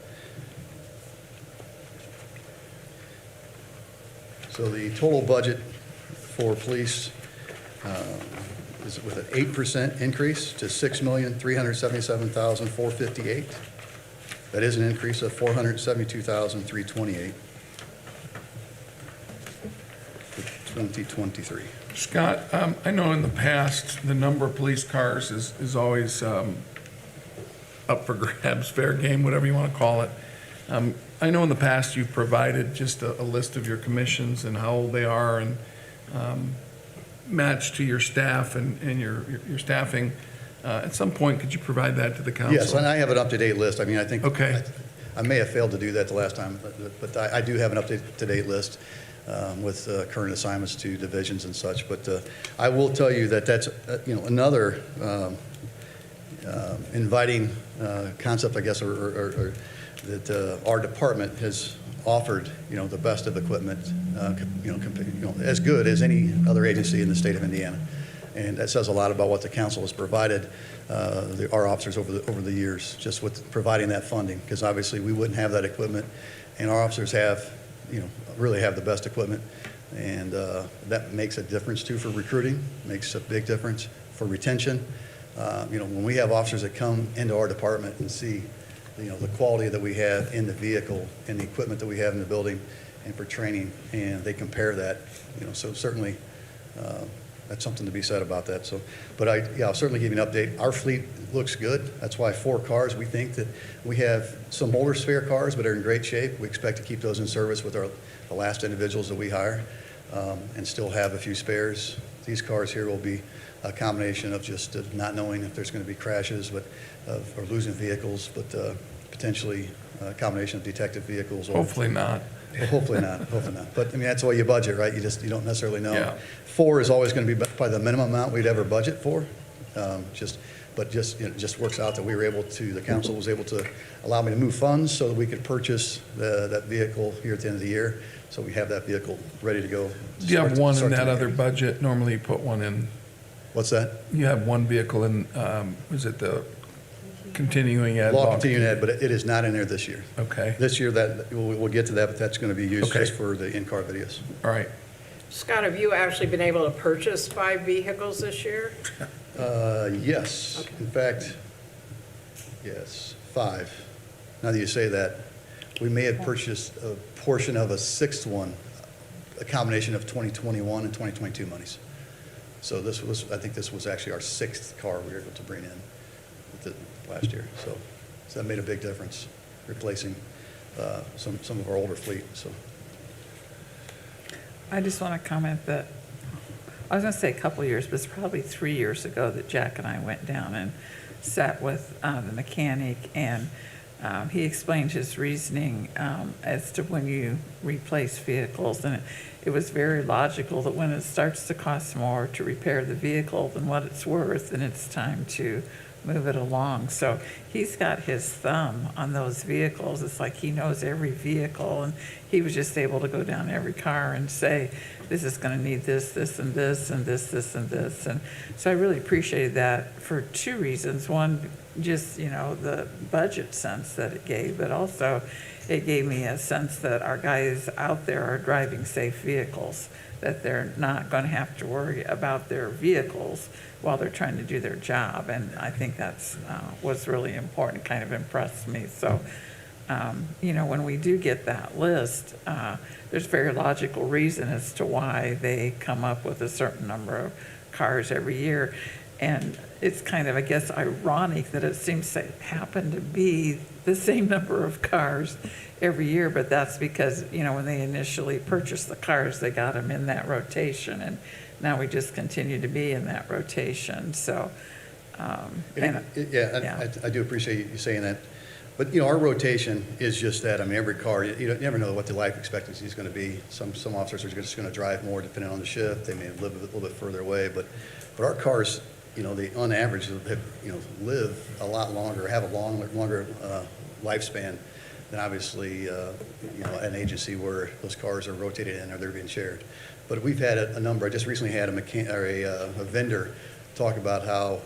S12: So the total budget for police is with an 8% increase to $6,377,458. That is an increase of $472,328 for 2023.
S2: Scott, I know in the past, the number of police cars is always up for grabs, fair game, whatever you want to call it. I know in the past you've provided just a list of your commissions and how old they are and matched to your staff and your staffing. At some point, could you provide that to the council?
S12: Yes, and I have an up-to-date list. I mean, I think.
S2: Okay.
S12: I may have failed to do that the last time, but I do have an up-to-date list with current assignments to divisions and such. But I will tell you that that's, another inviting concept, I guess, or that our department has offered, the best of equipment, as good as any other agency in the state of Indiana. And that says a lot about what the council has provided our officers over the years, just with providing that funding, because obviously we wouldn't have that equipment, and our officers have, really have the best equipment, and that makes a difference too for recruiting, makes a big difference for retention. When we have officers that come into our department and see, the quality that we have in the vehicle and the equipment that we have in the building and for training, and they compare that, so certainly that's something to be said about that. So, but I'll certainly give you an update. Our fleet looks good. That's why 4 cars. We think that we have some older spare cars, but are in great shape. We expect to keep those in service with the last individuals that we hire, and still have a few spares. These cars here will be a combination of just not knowing if there's going to be crashes, or losing vehicles, but potentially a combination of detective vehicles.
S2: Hopefully not.
S12: Well, hopefully not. But I mean, that's why you budget, right? You don't necessarily know.
S2: Yeah.
S12: 4 is always going to be probably the minimum amount we'd ever budget for. It just works out that the council was able to allow me to move funds so that we could purchase that vehicle here at the end of the year. So we have that vehicle ready to go.
S2: Do you have one in that
S12: to-
S2: other budget? Normally you put one in,
S12: What's that?
S2: you have one vehicle in, was it the continuing ed?
S12: Law continuing ed, but it is not in there this year.
S2: Okay,
S12: This year, we'll get to that, but that's going to be used
S2: Okay.
S12: just for the in-car videos.
S2: all right.
S7: Scott, have you actually been able to purchase 5 vehicles this year?
S12: Yes. In fact, yes, 5. Now that you say that, we may have purchased a portion of a 6th one, a combination of 2021 and 2022 monies. So I think this was actually our 6th car we were able to bring in last year. So that made a big difference, replacing some of our older fleet, so.
S1: I just want to comment that, I was going to say a couple of years, but it's probably 3 years ago that Jack and I went down and sat with the mechanic, and he explained his reasoning as to when you replace vehicles, and it was very logical that when it starts to cost more to repair the vehicle than what it's worth, then it's time to move it along. So he's got his thumb on those vehicles. It's like he knows every vehicle, and he was just able to go down every car and say, this is going to need this, this, and this, and this, and this. And so I really appreciated that for 2 reasons. One, just, the budget sense that it gave, but also it gave me a sense that our guys out there are driving safe vehicles, that they're not going to have to worry about their vehicles while they're trying to do their job. And I think that's was really important, kind of impressed me. So, when we do get that list, there's very logical reason as to why they come up with a certain number of cars every year. And it's kind of, I guess, ironic that it seems to happen to be the same number of cars every year, but that's because, when they initially purchased the cars, they got them in that rotation, and now we just continue to be in that rotation, so.
S12: I do appreciate you saying that. But, our rotation is just that. I mean, every car, you never know what the life expectancy is going to be. Some officers are just going to drive more depending on the shift. They may live a little bit further away, but our cars, they on average have, live a lot longer, have a longer lifespan than obviously, an agency where those cars are rotated in or they're being shared. But we've had a number. I just recently had a vendor talk about how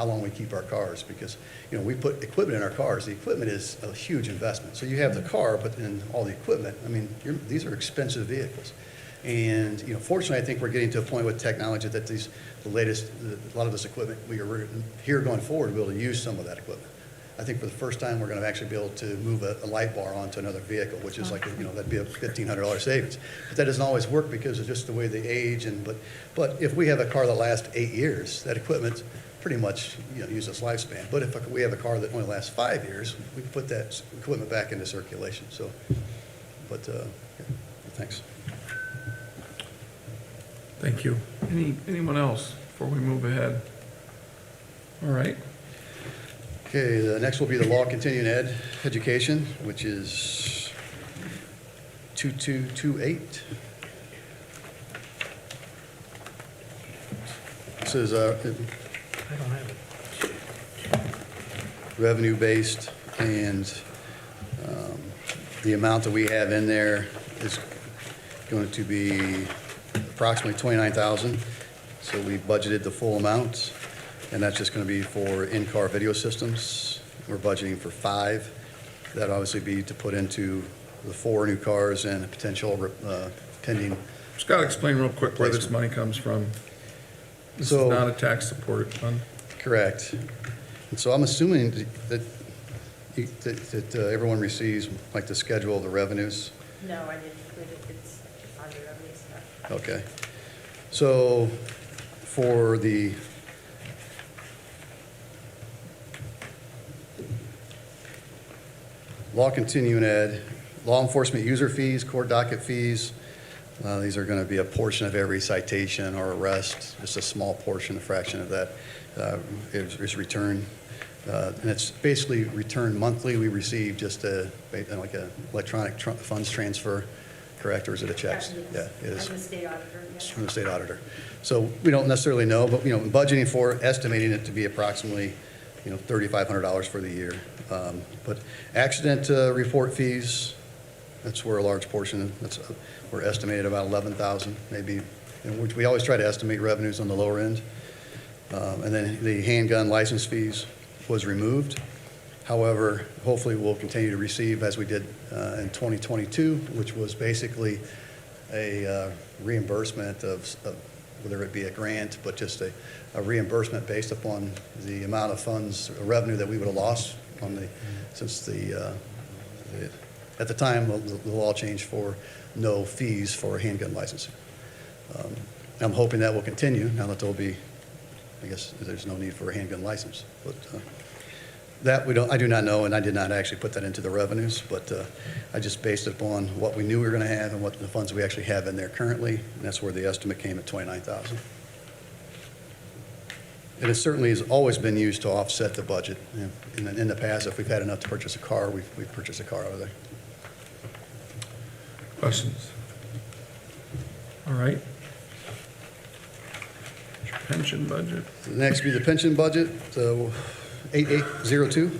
S12: long we keep our cars, because we put equipment in our cars. The equipment is a huge investment. So you have the car, but then all the equipment. I mean, these are expensive vehicles. And, fortunately, I think we're getting to a point with technology that a lot of this equipment, we're here going forward, we'll be able to use some of that equipment. I think for the first time, we're going to actually be able to move a light bar onto another vehicle, which is like, that'd be a $1,500 savings. But that doesn't always work because of just the way they age but if we have a car that lasts 8 years, that equipment pretty much, use its lifespan. But if we have a car that only lasts 5 years, we can put that equipment back into circulation, so, thanks.
S2: Thank you. Anyone else before we move ahead? All right.
S12: Okay, the next will be the law continuing education, which is 2228. This is
S5: I don't have it.
S12: revenue-based, and the amount that we have in there is going to be approximately $29,000. So we budgeted the full amount, and that's just going to be for in-car video systems. We're budgeting for 5. That'd obviously be to put into the 4 new cars and a potential pending.
S2: Scott, explain real quick where this money comes from. This is
S12: So-
S2: not a tax-supported fund.
S12: Correct. And so I'm assuming that everyone receives, like, the schedule of the revenues.
S9: No, I didn't include it, it's on the revenue stuff.
S12: Okay. So for the law continuing ed, law enforcement user fees, court docket fees, these are going to be a portion of every citation or arrest, just a small portion, a fraction of that is returned. And it's basically returned monthly. We receive just like a electronic funds transfer, correct, or is it a check? Yeah, it is.
S9: From the state auditor, yeah.
S12: From the state auditor. So we don't necessarily know, but, budgeting for, estimating it to be approximately, $3,500 for the year. But accident report fees, that's where a large portion, we're estimated about 11,000 maybe, which we always try to estimate revenues on the lower end. And then the handgun license fees was removed. However, hopefully we'll continue to receive, as we did in 2022, which was basically a reimbursement of whether it be a grant, but just a reimbursement based upon the amount of funds, revenue that we would have lost since at the time, the law changed for no fees for handgun licensing. I'm hoping that will continue now that there'll be, I guess, there's no need for a handgun license. But that I do not know, and I did not actually put that into the revenues, but I just based it upon what we knew we were going to have and what the funds we actually have in there currently, and that's where the estimate came at $29,000. And it certainly has always been used to offset the budget. In the past, if we've had enough to purchase a car, we've purchased a car out of there.
S2: Questions? All right. Pension budget.
S12: Next will be the pension budget, 8802.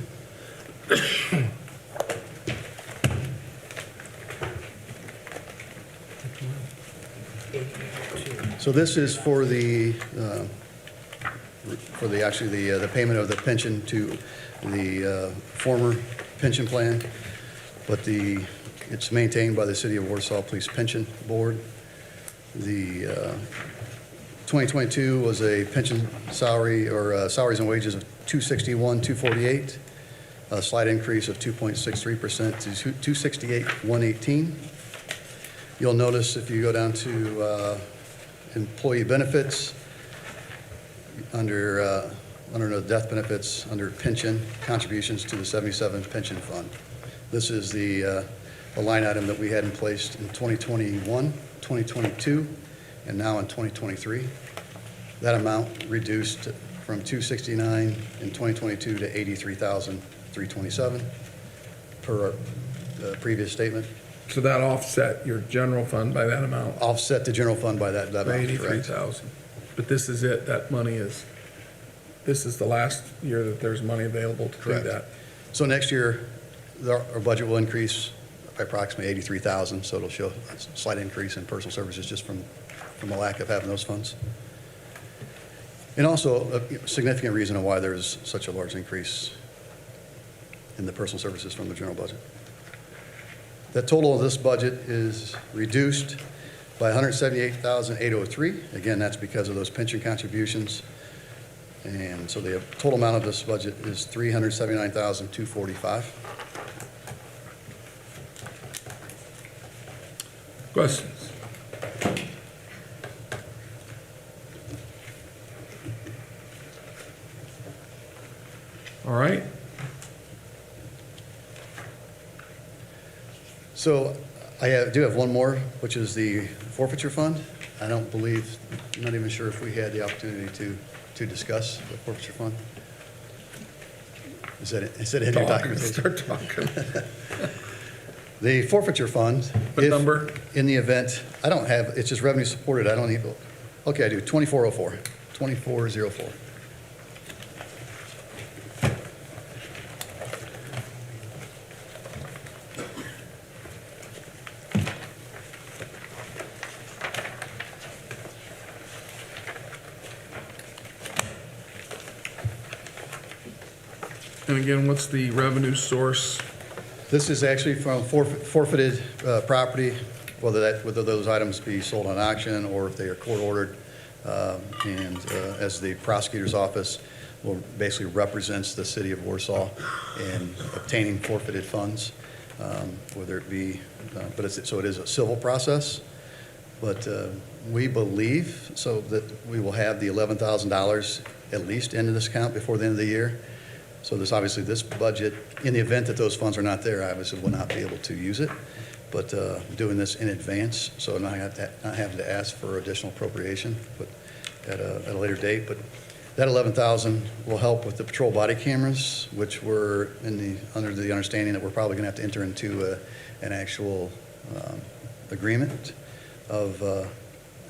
S12: So this is for the payment of the pension to the former pension plan, but it's maintained by the City of Warsaw Police Pension Board. The 2022 was a pension salary or salaries and wages of $261,248, a slight increase of 2.63% to $268,118. You'll notice if you go down to employee benefits, under the death benefits, under pension contributions to the 77 pension fund. This is the line item that we had in place in 2021, 2022, and now in 2023. That amount reduced from $269 in 2022 to $83,327 per previous statement.
S2: So that offset your general fund by that amount,
S12: Offset the general fund by that amount, correct?
S2: 83,000. But this is it, that money is, this is the last year that there's money available to do
S12: Correct.
S2: that.
S12: So next year, our budget will increase by approximately 83,000, so it'll show a slight increase in personal services just from the lack of having those funds. And also, a significant reason of why there's such a large increase in the personal services from the general budget. The total of this budget is reduced by $178,803. Again, that's because of those pension contributions. And so the total amount of this budget is $379,245.
S2: Questions? All right.
S12: So do have one more, which is the forfeiture fund. I don't believe, I'm not even sure if we had the opportunity to discuss the forfeiture fund. Is that in your documentation?
S2: Start talking.
S12: The forfeiture fund.
S2: What
S12: if
S2: number?
S12: In the event, I don't have, it's just revenue supported, I don't even, okay, I do, 2404, 2404.
S2: And again, what's the revenue source?
S12: This is actually from forfeited property, whether those items be sold on auction or if they are court-ordered. And as the prosecutor's office will basically represents the city of Warsaw in obtaining forfeited funds, whether it be, so it is a civil process. But we believe so that we will have the $11,000 at least into this account before the end of the year. So obviously this budget, in the event that those funds are not there, I obviously will not be able to use it. But doing this in advance, so not having to ask for additional appropriation, but at a later date. But that $11,000 will help with the patrol body cameras, which were under the understanding that we're probably going to have to enter into an actual agreement of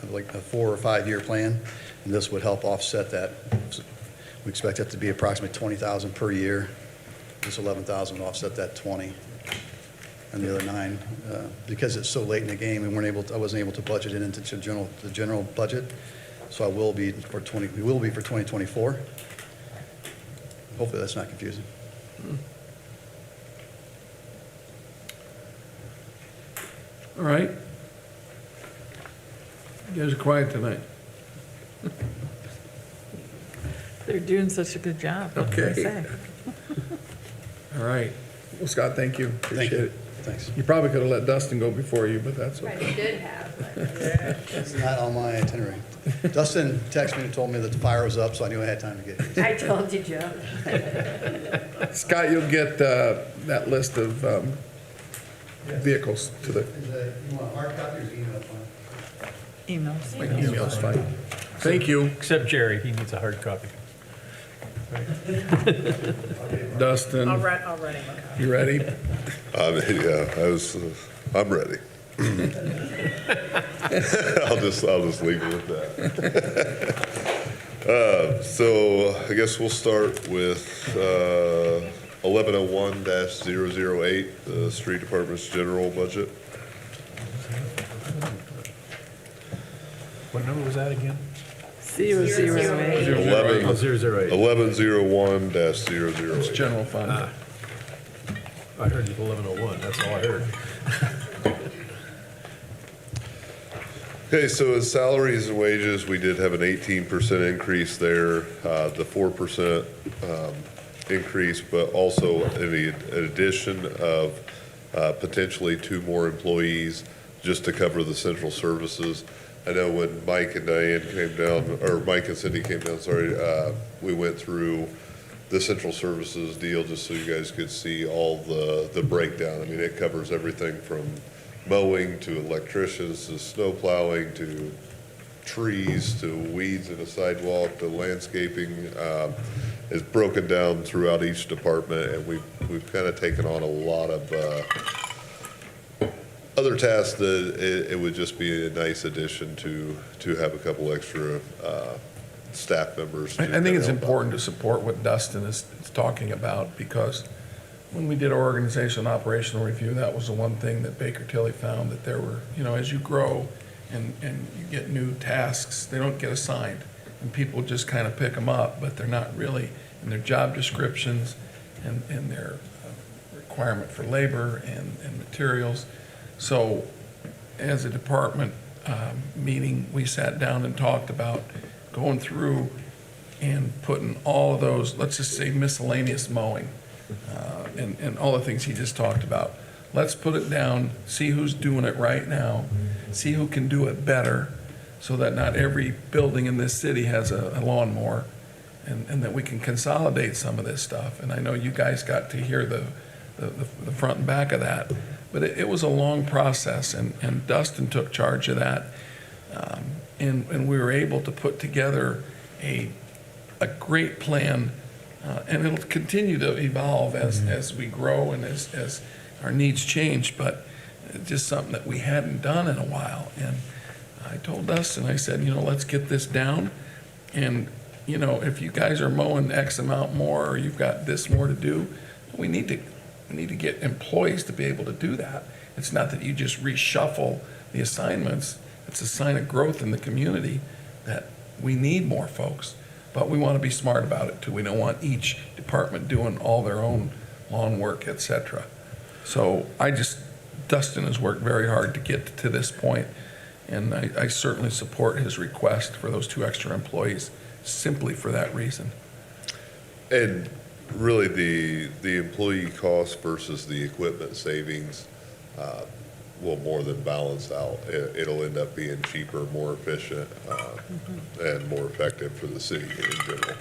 S12: like a 4 or 5 year plan, and this would help offset that. We expect that to be approximately $20,000 per year. This $11,000 would offset that 20, and the other 9, because it's so late in the game, I wasn't able to budget it into the general budget. So we will be for 2024. Hopefully that's not confusing.
S2: All right. You guys are quiet tonight.
S1: They're doing such a good job. What can I
S2: Okay.
S1: say?
S2: All right. Well, Scott, thank you.
S12: Thank
S2: Appreciate
S12: you.
S2: it.
S12: Thanks.
S2: You probably could have let Dustin go before you, but that's okay.
S9: Probably should have, but.
S12: It's not on my itinerary. Dustin texted me and told me that the fire was up, so I knew I had time to get here.
S9: I told you, Joe.
S2: Scott, you'll get that list of vehicles to the
S12: You want a hard copy or email file?
S1: Emails.
S2: my email's fine. Thank you,
S8: Except Jerry, he needs a hard copy.
S2: Dustin.
S7: I'll write him a copy.
S2: You ready?
S10: I'm ready. I'll just leave it with that. So I guess we'll start with 1101-008, the street department's general budget.
S8: What number was that again?
S1: 008.
S10: 11
S8: Oh, 008.
S10: 1101-008.
S2: It's general fund.
S8: I heard 1101, that's all I heard.
S10: Okay, so as salaries and wages, we did have an 18% increase there, the 4% increase, but also an addition of potentially 2 more employees just to cover the central services. I know when Mike and Diane came down, or Mike and Cindy came down, sorry, we went through the central services deal just so you guys could see all the breakdown. I mean, it covers everything from mowing to electricians to snow plowing to trees to weeds in a sidewalk to landscaping. Is broken down throughout each department, and we've kind of taken on a lot of other tasks that it would just be a nice addition to have a couple extra staff members.
S2: I
S10: to
S2: think it's
S10: help out.
S2: important to support what Dustin is talking about, because when we did our organizational and operational review, that was the one thing that Baker Tilly found, that there were, as you grow and you get new tasks, they don't get assigned. And people just kind of pick them up, but they're not really in their job descriptions and their requirement for labor and materials. So as a department, meeting, we sat down and talked about going through and putting all of those, let's just say miscellaneous mowing, and all the things he just talked about. Let's put it down, see who's doing it right now, see who can do it better, so that not every building in this city has a lawnmower, and that we can consolidate some of this stuff. And I know you guys got to hear the front and back of that, but it was a long process, and Dustin took charge of that. And we were able to put together a great plan, and it'll continue to evolve as we grow and as our needs change, but it's just something that we hadn't done in a while. And I told Dustin, I said, let's get this down, and, if you guys are mowing X amount more, or you've got this more to do, we need to get employees to be able to do that. It's not that you just reshuffle the assignments. It's a sign of growth in the community that we need more folks, but we want to be smart about it too. We don't want each department doing all their own lawn work, et cetera. So Dustin has worked very hard to get to this point, and I certainly support his request for those 2 extra employees simply for that reason.
S13: And really, the employee cost versus the equipment savings will more than balance out. It'll end up being cheaper, more efficient, and more effective for the city in general.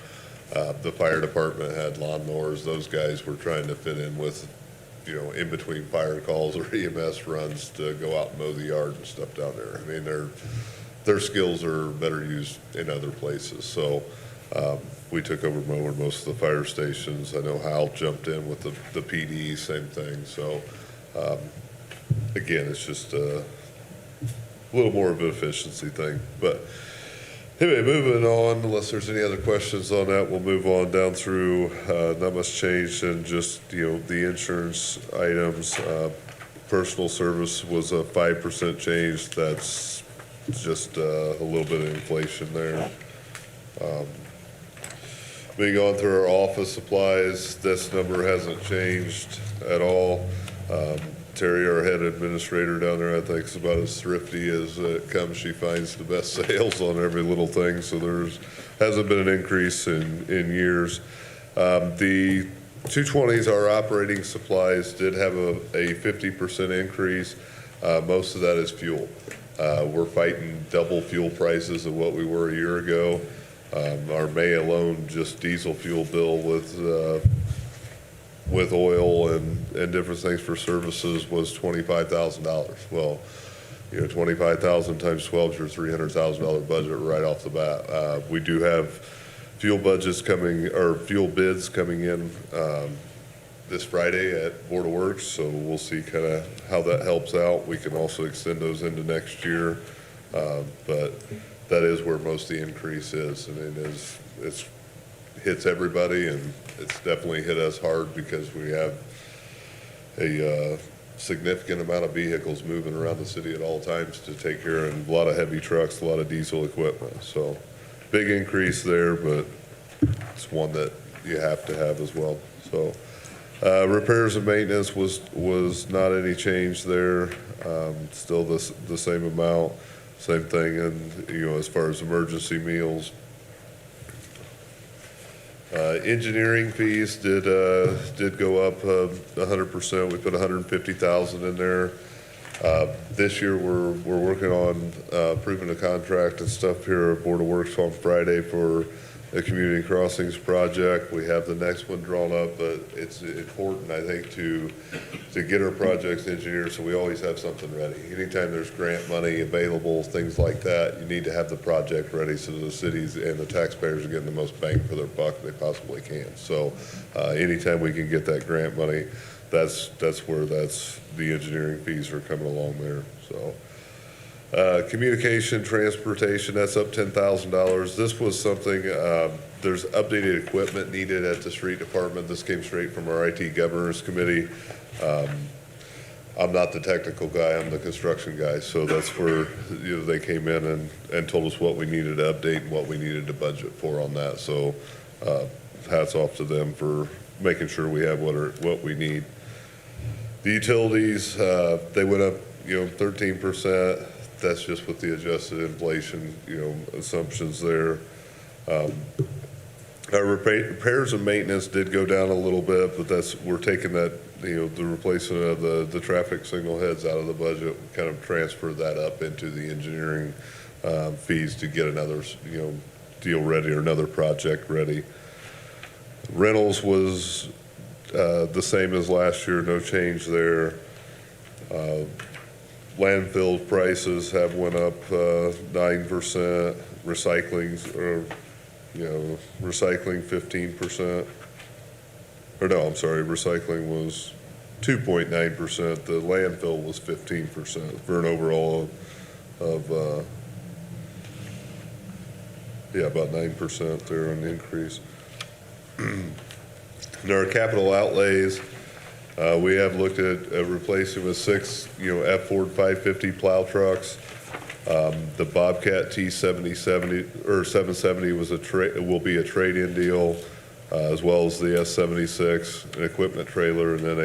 S13: The fire department had lawnmowers. Those guys were trying to fit in with, in between fire calls or EMS runs to go out and mow the yard and stuff down there. I mean, their skills are better used in other places. So we took over mowing most of the fire stations. I know Hal jumped in with the PD, same thing. So again, it's just a little more of an efficiency thing. But anyway, moving on, unless there's any other questions on that, we'll move on down through, not much change, and just, the insurance items. Personal service was a 5% change. That's just a little bit of inflation there. Being on through our office supplies, this number hasn't changed at all. Terry, our head administrator down there, I think is about as thrifty as it comes. She finds the best sales on every little thing, so hasn't been an increase in years. The 220s, our operating supplies, did have a 50% increase. Most of that is fuel. We're fighting double fuel prices of what we were a year ago. Our May alone, just diesel fuel bill with oil and different things for services was $25,000. Well, 25,000 times 12 is your $300,000 budget right off the bat. We do have fuel bids coming in this Friday at Board of Works, so we'll see kind of how that helps out. We can also extend those into next year, but that is where most of the increase is. I mean, it's hits everybody, and it's definitely hit us hard because we have a significant amount of vehicles moving around the city at all times to take care of, a lot of heavy trucks, a lot of diesel equipment. So big increase there, but it's one that you have to have as well. So repairs and maintenance was not any change there. Still the same amount, same thing. And as far as emergency meals, engineering fees did go up 100%. We put 150,000 in there. This year we're working on approving a contract and stuff here at Board of Works on Friday for the community crossings project. We have the next one drawn up, but it's important, I think, to get our projects engineered so we always have something ready. Anytime there's grant money available, things like that, you need to have the project ready so the cities and the taxpayers are getting the most bang for their buck they possibly can. So anytime we can get that grant money, that's where the engineering fees are coming along there. So. Communication, transportation, that's up $10,000. This was something, there's updated equipment needed at the street department. This came straight from our IT governors committee. I'm not the technical guy, I'm the construction guy. So that's where they came in and told us what we needed to update and what we needed to budget for on that. So hats off to them for making sure we have what we need. The utilities, they went up 13%. That's just with the adjusted inflation, assumptions there. Our repairs and maintenance did go down a little bit, but we're taking that, the replacement of the traffic signal heads out of the budget, kind of transfer that up into the engineering fees to get another, deal ready or another project ready. Rentals was the same as last year, no change there. Landfill prices have went up 9%, recycling 15%. Or no, I'm sorry, recycling was 2.9%. The landfill was 15% for an overall of, about 9% there on the increase. In our capital outlays, we have looked at replacing with 6, F-Ford 550 plow trucks. The Bobcat T7070 or 770 will be a trade-in deal, as well as the S76, an equipment trailer, and then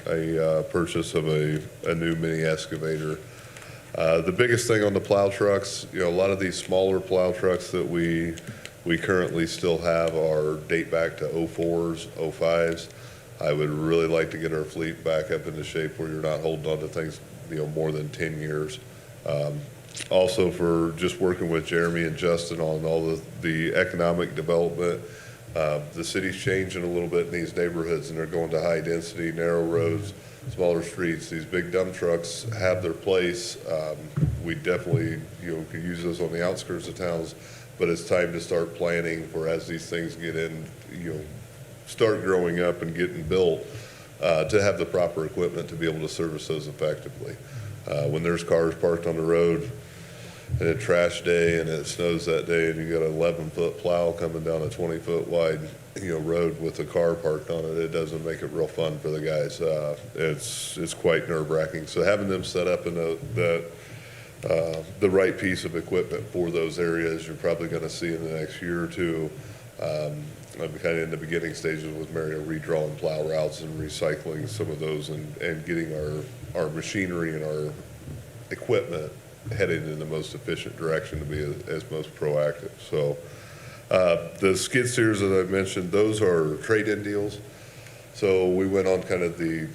S13: a purchase of a new mini excavator. The biggest thing on the plow trucks, a lot of these smaller plow trucks that we currently still have date back to 04s, 05s. I would really like to get our fleet back up into shape where you're not holding on to things, more than 10 years. Also for just working with Jeremy and Justin on all the economic development. The city's changing a little bit in these neighborhoods, and they're going to high density, narrow roads, smaller streets. These big dump trucks have their place. We definitely, could use those on the outskirts of towns, but it's time to start planning for as these things get in, start growing up and getting built, to have the proper equipment to be able to service those effectively. When there's cars parked on the road and it's trash day and it snows that day and you got an 11-foot plow coming down a 20-foot wide, road with a car parked on it, it doesn't make it real fun for the guys. It's quite nerve-wracking. So having them set up in the right piece of equipment for those areas, you're probably going to see in the next year or two. I'm kind of in the beginning stages with Mario redrawing plow routes and recycling some of those and getting our machinery and our equipment headed in the most efficient direction to be as most proactive. So the skid steers that I mentioned, those are trade-in deals. So we went on kind of the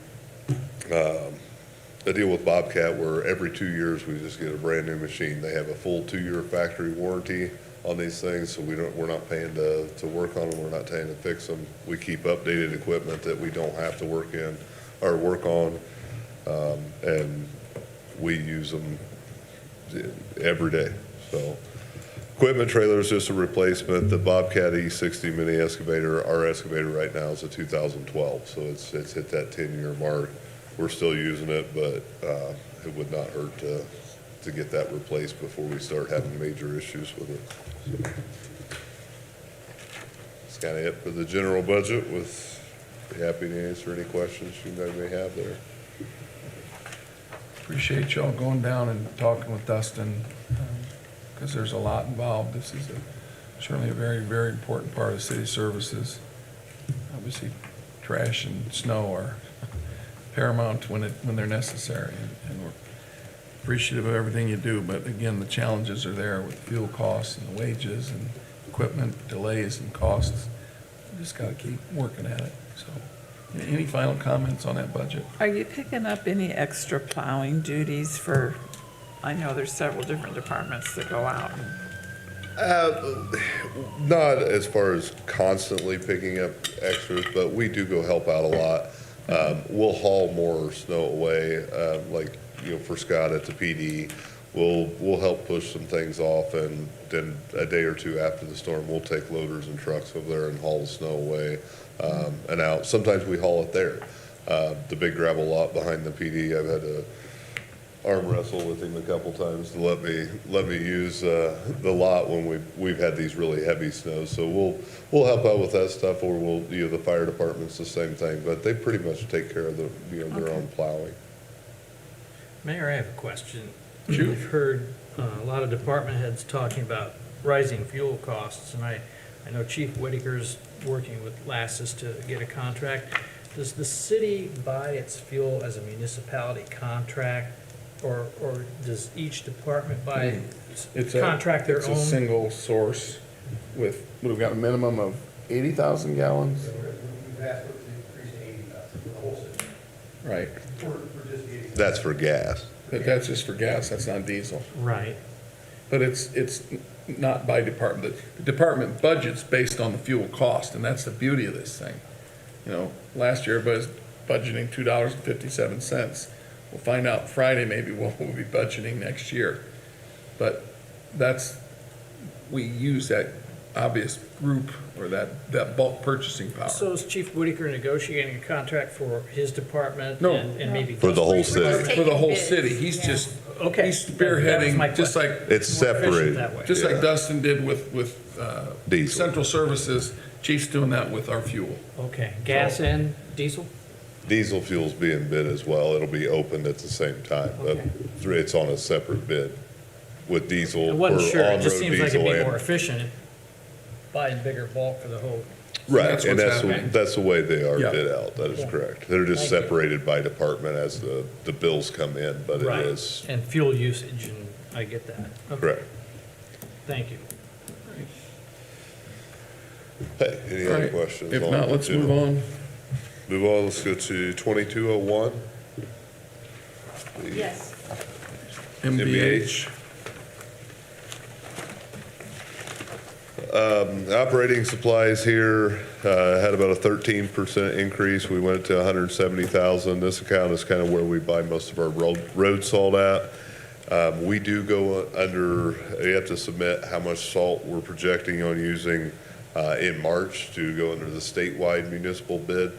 S13: deal with Bobcat where every 2 years we just get a brand new machine. They have a full 2-year factory warranty on these things, so we're not paying to work on them, we're not paying to fix them. We keep updated equipment that we don't have to work on, and we use them every day. So equipment trailer is just a replacement. The Bobcat E60 mini excavator, our excavator right now is a 2012, so it's hit that 10-year mark. We're still using it, but it would not hurt to get that replaced before we start having major issues with it. So that's kind of it for the general budget. Be happy to answer any questions you guys may have there.
S2: Appreciate y'all going down and talking with Dustin, because there's a lot involved. This is certainly a very, very important part of city services. Obviously, trash and snow are paramount when they're necessary, and we're appreciative of everything you do, but again, the challenges are there with fuel costs and the wages and equipment delays and costs. We just got to keep working at it. So, any final comments on that budget?
S1: Are you picking up any extra plowing duties for, I know there's several different departments that go out.
S13: Not as far as constantly picking up extras, but we do go help out a lot. We'll haul more snow away, like, for Scott at the PD. We'll help push some things off, and then a day or two after the storm, we'll take loaders and trucks over there and haul the snow away and out. Sometimes we haul it there. The big gravel lot behind the PD, I've had to arm wrestle with him a couple times to let me use the lot when we've had these really heavy snows. So we'll help out with that stuff, or the fire department's the same thing, but they pretty much take care of their own plowing.
S5: Mayor, I have a question.
S2: Sure.
S5: We've heard a lot of department heads talking about rising fuel costs, and I know Chief Whitaker's working with Lassus to get a contract. Does the city buy its fuel as a municipality contract, Or does each department buy,
S2: It's
S5: contract their
S2: It's
S5: own?
S2: a single source with, we've got a minimum of 80,000 gallons?
S4: We've asked for it to increase to 80,000 for the whole system,
S2: Right.
S4: for just the 80,000.
S13: That's for gas.
S2: But that's just for gas, that's not diesel.
S5: Right.
S2: But it's not by department. The department budget's based on the fuel cost, and that's the beauty of this thing. You know, last year everybody was budgeting $2.57. We'll find out Friday maybe what we'll be budgeting next year. But we use that obvious group or that bulk purchasing power.
S5: So is Chief Whitaker negotiating a contract for his department?
S2: No.
S5: And maybe.
S13: For the whole
S9: We're just
S13: city.
S2: For the whole
S9: taking
S2: city,
S9: bids,
S2: he's
S9: yeah.
S2: just,
S5: Okay.
S2: he's
S5: That was my
S2: spearheading, just
S5: question.
S2: like,
S13: It's
S5: More efficient
S13: separated.
S5: that way.
S2: just
S13: Yeah.
S2: like Dustin did with
S13: Diesel.
S2: Central Services. Chief's doing that with our fuel.
S5: Okay, gas and diesel?
S13: Diesel fuel's being bid as well. It'll be opened at the same time, but
S5: Okay.
S13: it's on a separate bid with diesel.
S5: I wasn't
S13: for
S5: sure, it
S13: on-road
S5: just seems like it'd
S13: diesel
S5: be
S13: and-
S5: more efficient buying bigger bulk for the whole.
S13: Right,
S2: That's
S13: and
S2: what's
S13: that's,
S2: happening.
S13: that's the way they are
S2: Yeah.
S13: bid out. That is
S5: Yeah.
S13: correct. They're just
S5: Thank you.
S13: separated by department as the bills come in, but it
S5: Right.
S13: is
S5: And fuel usage, and I get that. Okay,
S13: correct.
S5: thank you.
S13: Hey, any
S2: All
S13: other
S2: right.
S13: questions?
S2: If
S13: on
S2: not, let's move
S13: general?
S2: on.
S13: Move on, let's go to 2201.
S9: Yes.
S2: MBH.
S13: Operating supplies here had about a 13% increase. We went to 170,000. This account is kind of where we buy most of our road salt at. We do go under, you have to submit how much salt we're projecting on using in March to go under the statewide municipal bid.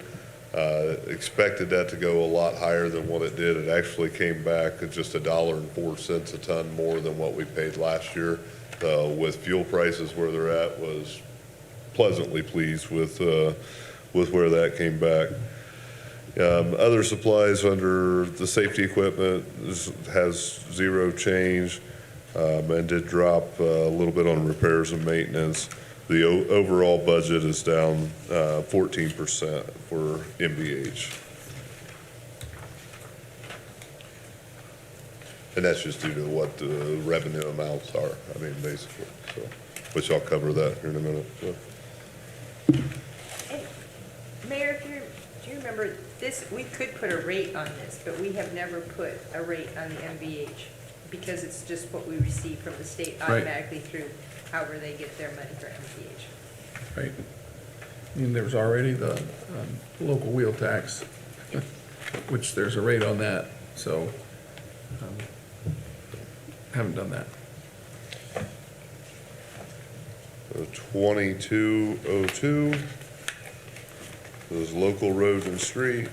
S13: Expected that to go a lot higher than what it did. It actually came back at just $1.04 a ton more than what we paid last year. With fuel prices where they're at, was pleasantly pleased with where that came back. Other supplies under the safety equipment has zero change, and did drop a little bit on repairs and maintenance. The overall budget is down 14% for MBH. And that's just due to what the revenue amounts are, I mean, basically, so, which I'll cover that here in a minute. So.
S9: And Mayor, do you remember this, we could put a rate on this, but we have never put a rate on the MVH because it's just what we receive from the state
S2: Right.
S9: automatically through however they get their money for MVH.
S2: Right. And there's already the local wheel tax, which there's a rate on that, so haven't done that.
S13: 2202, those local road and street.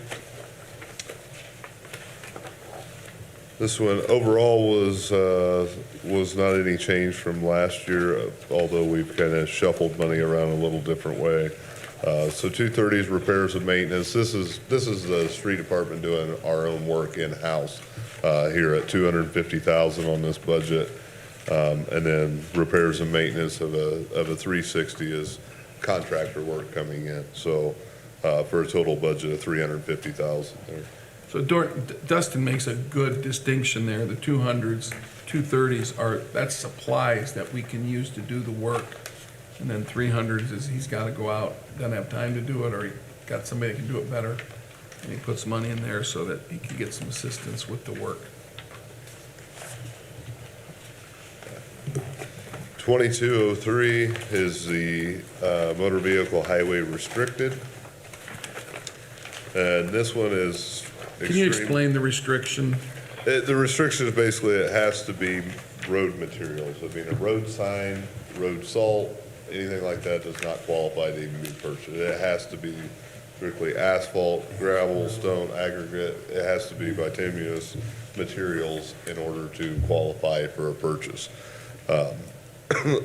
S13: This one overall was not any change from last year, although we've kind of shuffled money around a little different way. So 230 is repairs and maintenance. This is the street department doing our own work in-house here at 250,000 on this budget. And then repairs and maintenance of a 360 is contractor work coming in. So for a total budget of 350,000 there.
S2: So Dustin makes a good distinction there. The 200s, 230s that's supplies that we can use to do the work. And then 300s is he's got to go out, doesn't have time to do it, or he got somebody that can do it better. And he puts money in there so that he can get some assistance with the work.
S13: 2203 is the motor vehicle highway restricted. And this one is
S2: Can you
S13: extreme.
S2: explain the restriction?
S13: The restriction is basically it has to be road materials. I mean, a road sign, road salt, anything like that does not qualify to even be purchased. It has to be strictly asphalt, gravel, stone, aggregate. It has to be bituminous materials in order to qualify for a purchase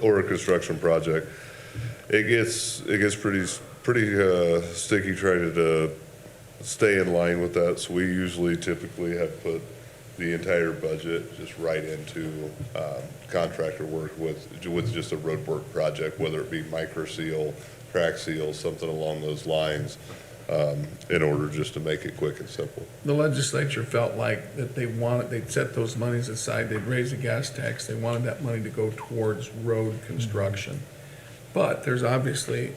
S13: or a construction project. It gets pretty sticky trying to stay in line with that. So we usually typically have put the entire budget just right into contractor work with just a road work project, whether it be micro seal, crack seal, something along those lines. in order just to make it quick and simple.
S2: The legislature felt like that they'd set those monies aside, they'd raise the gas tax, they wanted that money to go towards road construction. But there's obviously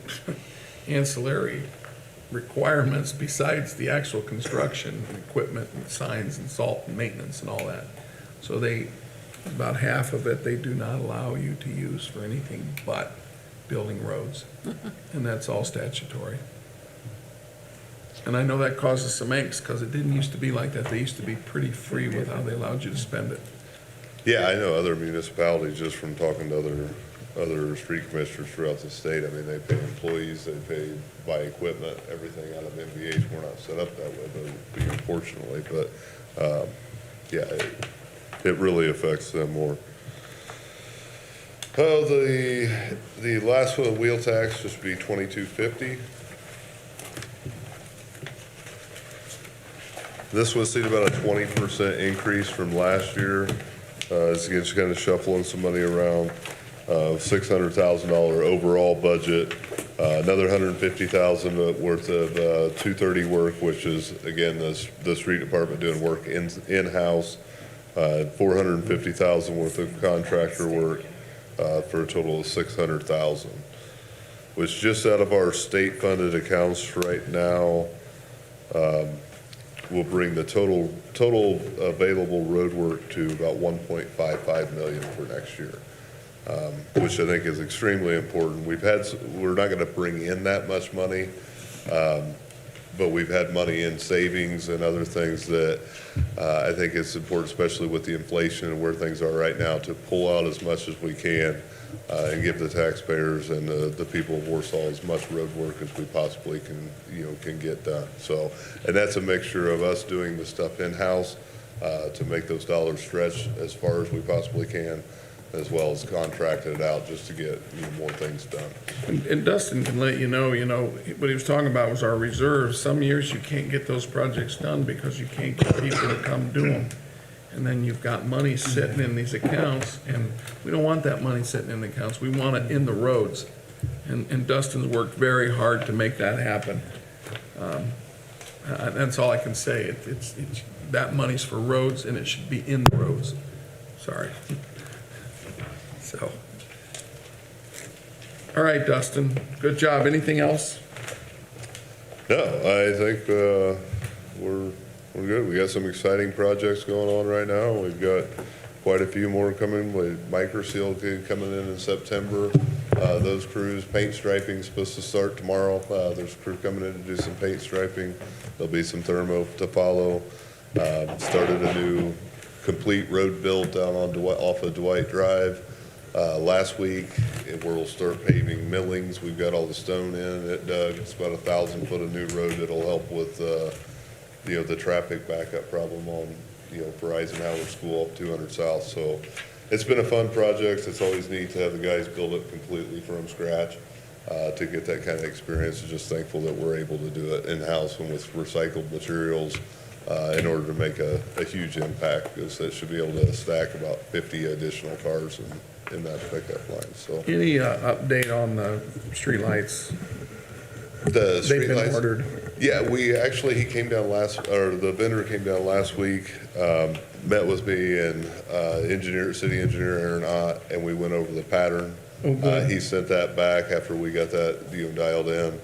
S2: ancillary requirements besides the actual construction, and equipment and signs and salt and maintenance and all that. So about half of it, they do not allow you to use for anything but building roads. And that's all statutory. And I know that causes some angst, because it didn't used to be like that. They used to be pretty free with how they allowed you to spend it.
S13: Yeah, I know other municipalities, just from talking to other street commissioners throughout the state. I mean, they pay employees, they pay buy equipment, everything out of MVH. We're not set up that way, but unfortunately, but, yeah, it really affects them more. Oh, the last one, wheel tax, just be $22.50. This one's seen about a 20% increase from last year. It's just kind of shuffling some money around. $600,000 overall budget, another $150,000 worth of 230 work, which is again the street department doing work in-house. $450,000 worth of contractor work, for a total of $600,000, which just out of our state funded accounts right now will bring the total available road work to about 1.55 million for next year. Which I think is extremely important. We're not going to bring in that much money, but we've had money in savings and other things that I think it's important, especially with the inflation and where things are right now, to pull out as much as we can and give the taxpayers and the people of Warsaw as much road work as we possibly can get done. So, and that's a mixture of us doing the stuff in-house to make those dollars stretch as far as we possibly can, as well as contracted it out just to get more things done.
S2: And Dustin can let you know, what he was talking about was our reserves. Some years you can't get those projects done because you can't get people to come do them. And then you've got money sitting in these accounts, and we don't want that money sitting in the accounts. We want it in the roads. And Dustin's worked very hard to make that happen. That's all I can say. It's that money's for roads, and it should be in the roads. Sorry. So, all right, Dustin, good job. Anything else?
S13: No, I think we're good. We got some exciting projects going on right now. We've got quite a few more coming. With Microseal coming in September. Those crews, paint striping is supposed to start tomorrow. There's a crew coming in to do some paint striping. There'll be some thermo to follow. Started a new complete road build down on off of Dwight Drive. Last week, we'll start paving Millings. We've got all the stone in it dug. It's about 1,000 foot of new road that'll help with, the traffic backup problem on, for Eisenhower School up 200 South. So it's been a fun project. It's always neat to have the guys build it completely from scratch, to get that kind of experience. I'm just thankful that we're able to do it in-house and with recycled materials, in order to make a huge impact, because it should be able to stack about 50 additional cars in that pickup line. So
S2: Any update on the streetlights?
S13: the
S2: They've been
S13: streetlights.
S2: ordered.
S13: Yeah, the vendor came down last week, met with me and city engineer Aaron Ott, and we went over the pattern.
S2: Oh, good.
S13: He sent that back after we got that dialed in.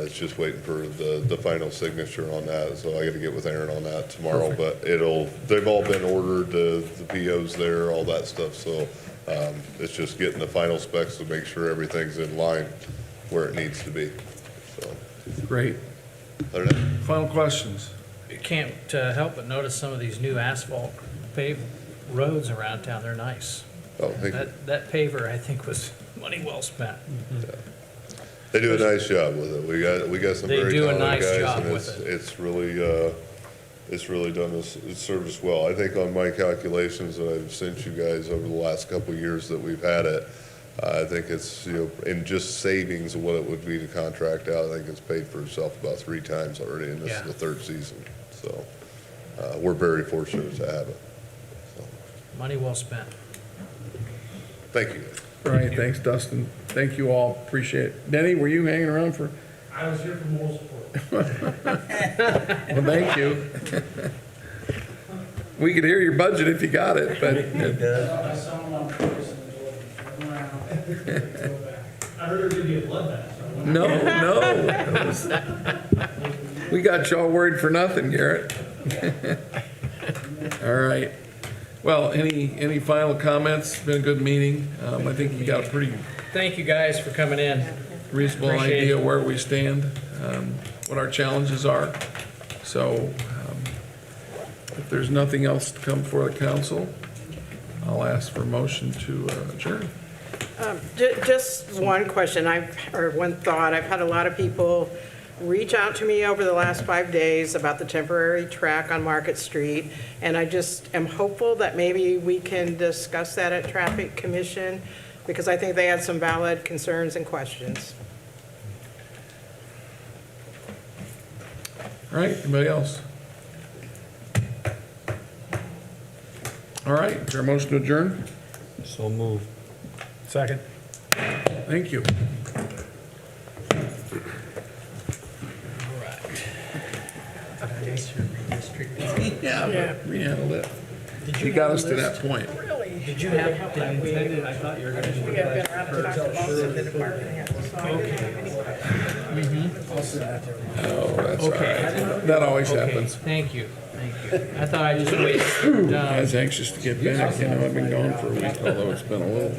S13: It's just waiting for the final signature on that, so I got to get with Aaron on that tomorrow.
S2: Perfect.
S13: But they've all been ordered, the POs there, all that stuff. So it's just getting the final specs to make sure everything's in line where it needs to be. So,
S2: Great.
S13: other than that,
S2: Final questions?
S5: You can't help but notice some of these new asphalt paved roads around town. They're nice.
S13: oh, thank you.
S5: That paver, I think, was money well spent.
S13: They do a nice job with it. We got some
S5: They
S13: very
S5: do a
S13: talented
S5: nice
S13: guys,
S5: job
S13: and
S5: with it.
S13: it's really done us, it's served us well. I think on my calculations that I've sent you guys over the last couple of years that we've had it, I think it's, in just savings of what it would be to contract out, I think it's paid for itself about 3 times already, and this is the 3rd season. So we're very fortunate to have it. So,
S5: Money well spent.
S13: thank you.
S2: All right, thanks, Dustin. Thank you all, appreciate it. Denny, were you hanging around for
S5: I was here for moral support.
S2: Well, thank you. We could hear your budget if you got it, but
S5: I heard there'd be a bloodbath.
S2: no. It was- We got y'all worried for nothing, Garrett. All right. Well, any final comments? Been a good meeting. I think you got a pretty
S5: Thank you guys for coming in.
S2: reasonable
S5: Appreciate
S2: idea
S5: it.
S2: where we stand, what our challenges are. So if there's nothing else to come before the council, I'll ask for a motion to adjourn.
S7: Just one question, or one thought. I've had a lot of people reach out to me over the last 5 days about the temporary track on Market Street, and I just am hopeful that maybe we can discuss that at Traffic Commission, because I think they had some valid concerns and questions.
S2: All right, anybody else? All right, is there a motion to adjourn?
S8: So move. Second.
S2: Thank you. Yeah, but we handled it. You got us to that point.
S5: Did you have the intended, I thought you were gonna do
S7: We have been around to talk to most of the department heads, so I didn't
S2: Oh, that's all
S5: Okay.
S2: right. That always
S5: Okay,
S2: happens.
S5: thank you, thank you. I thought I just waited for
S2: I
S5: done.
S2: was anxious to get back, you know, I've been gone for a week, although it's been a little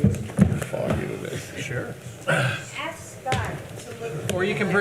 S2: foggy today.
S5: Sure.
S6: Ask Scott to look.
S5: Or you can bring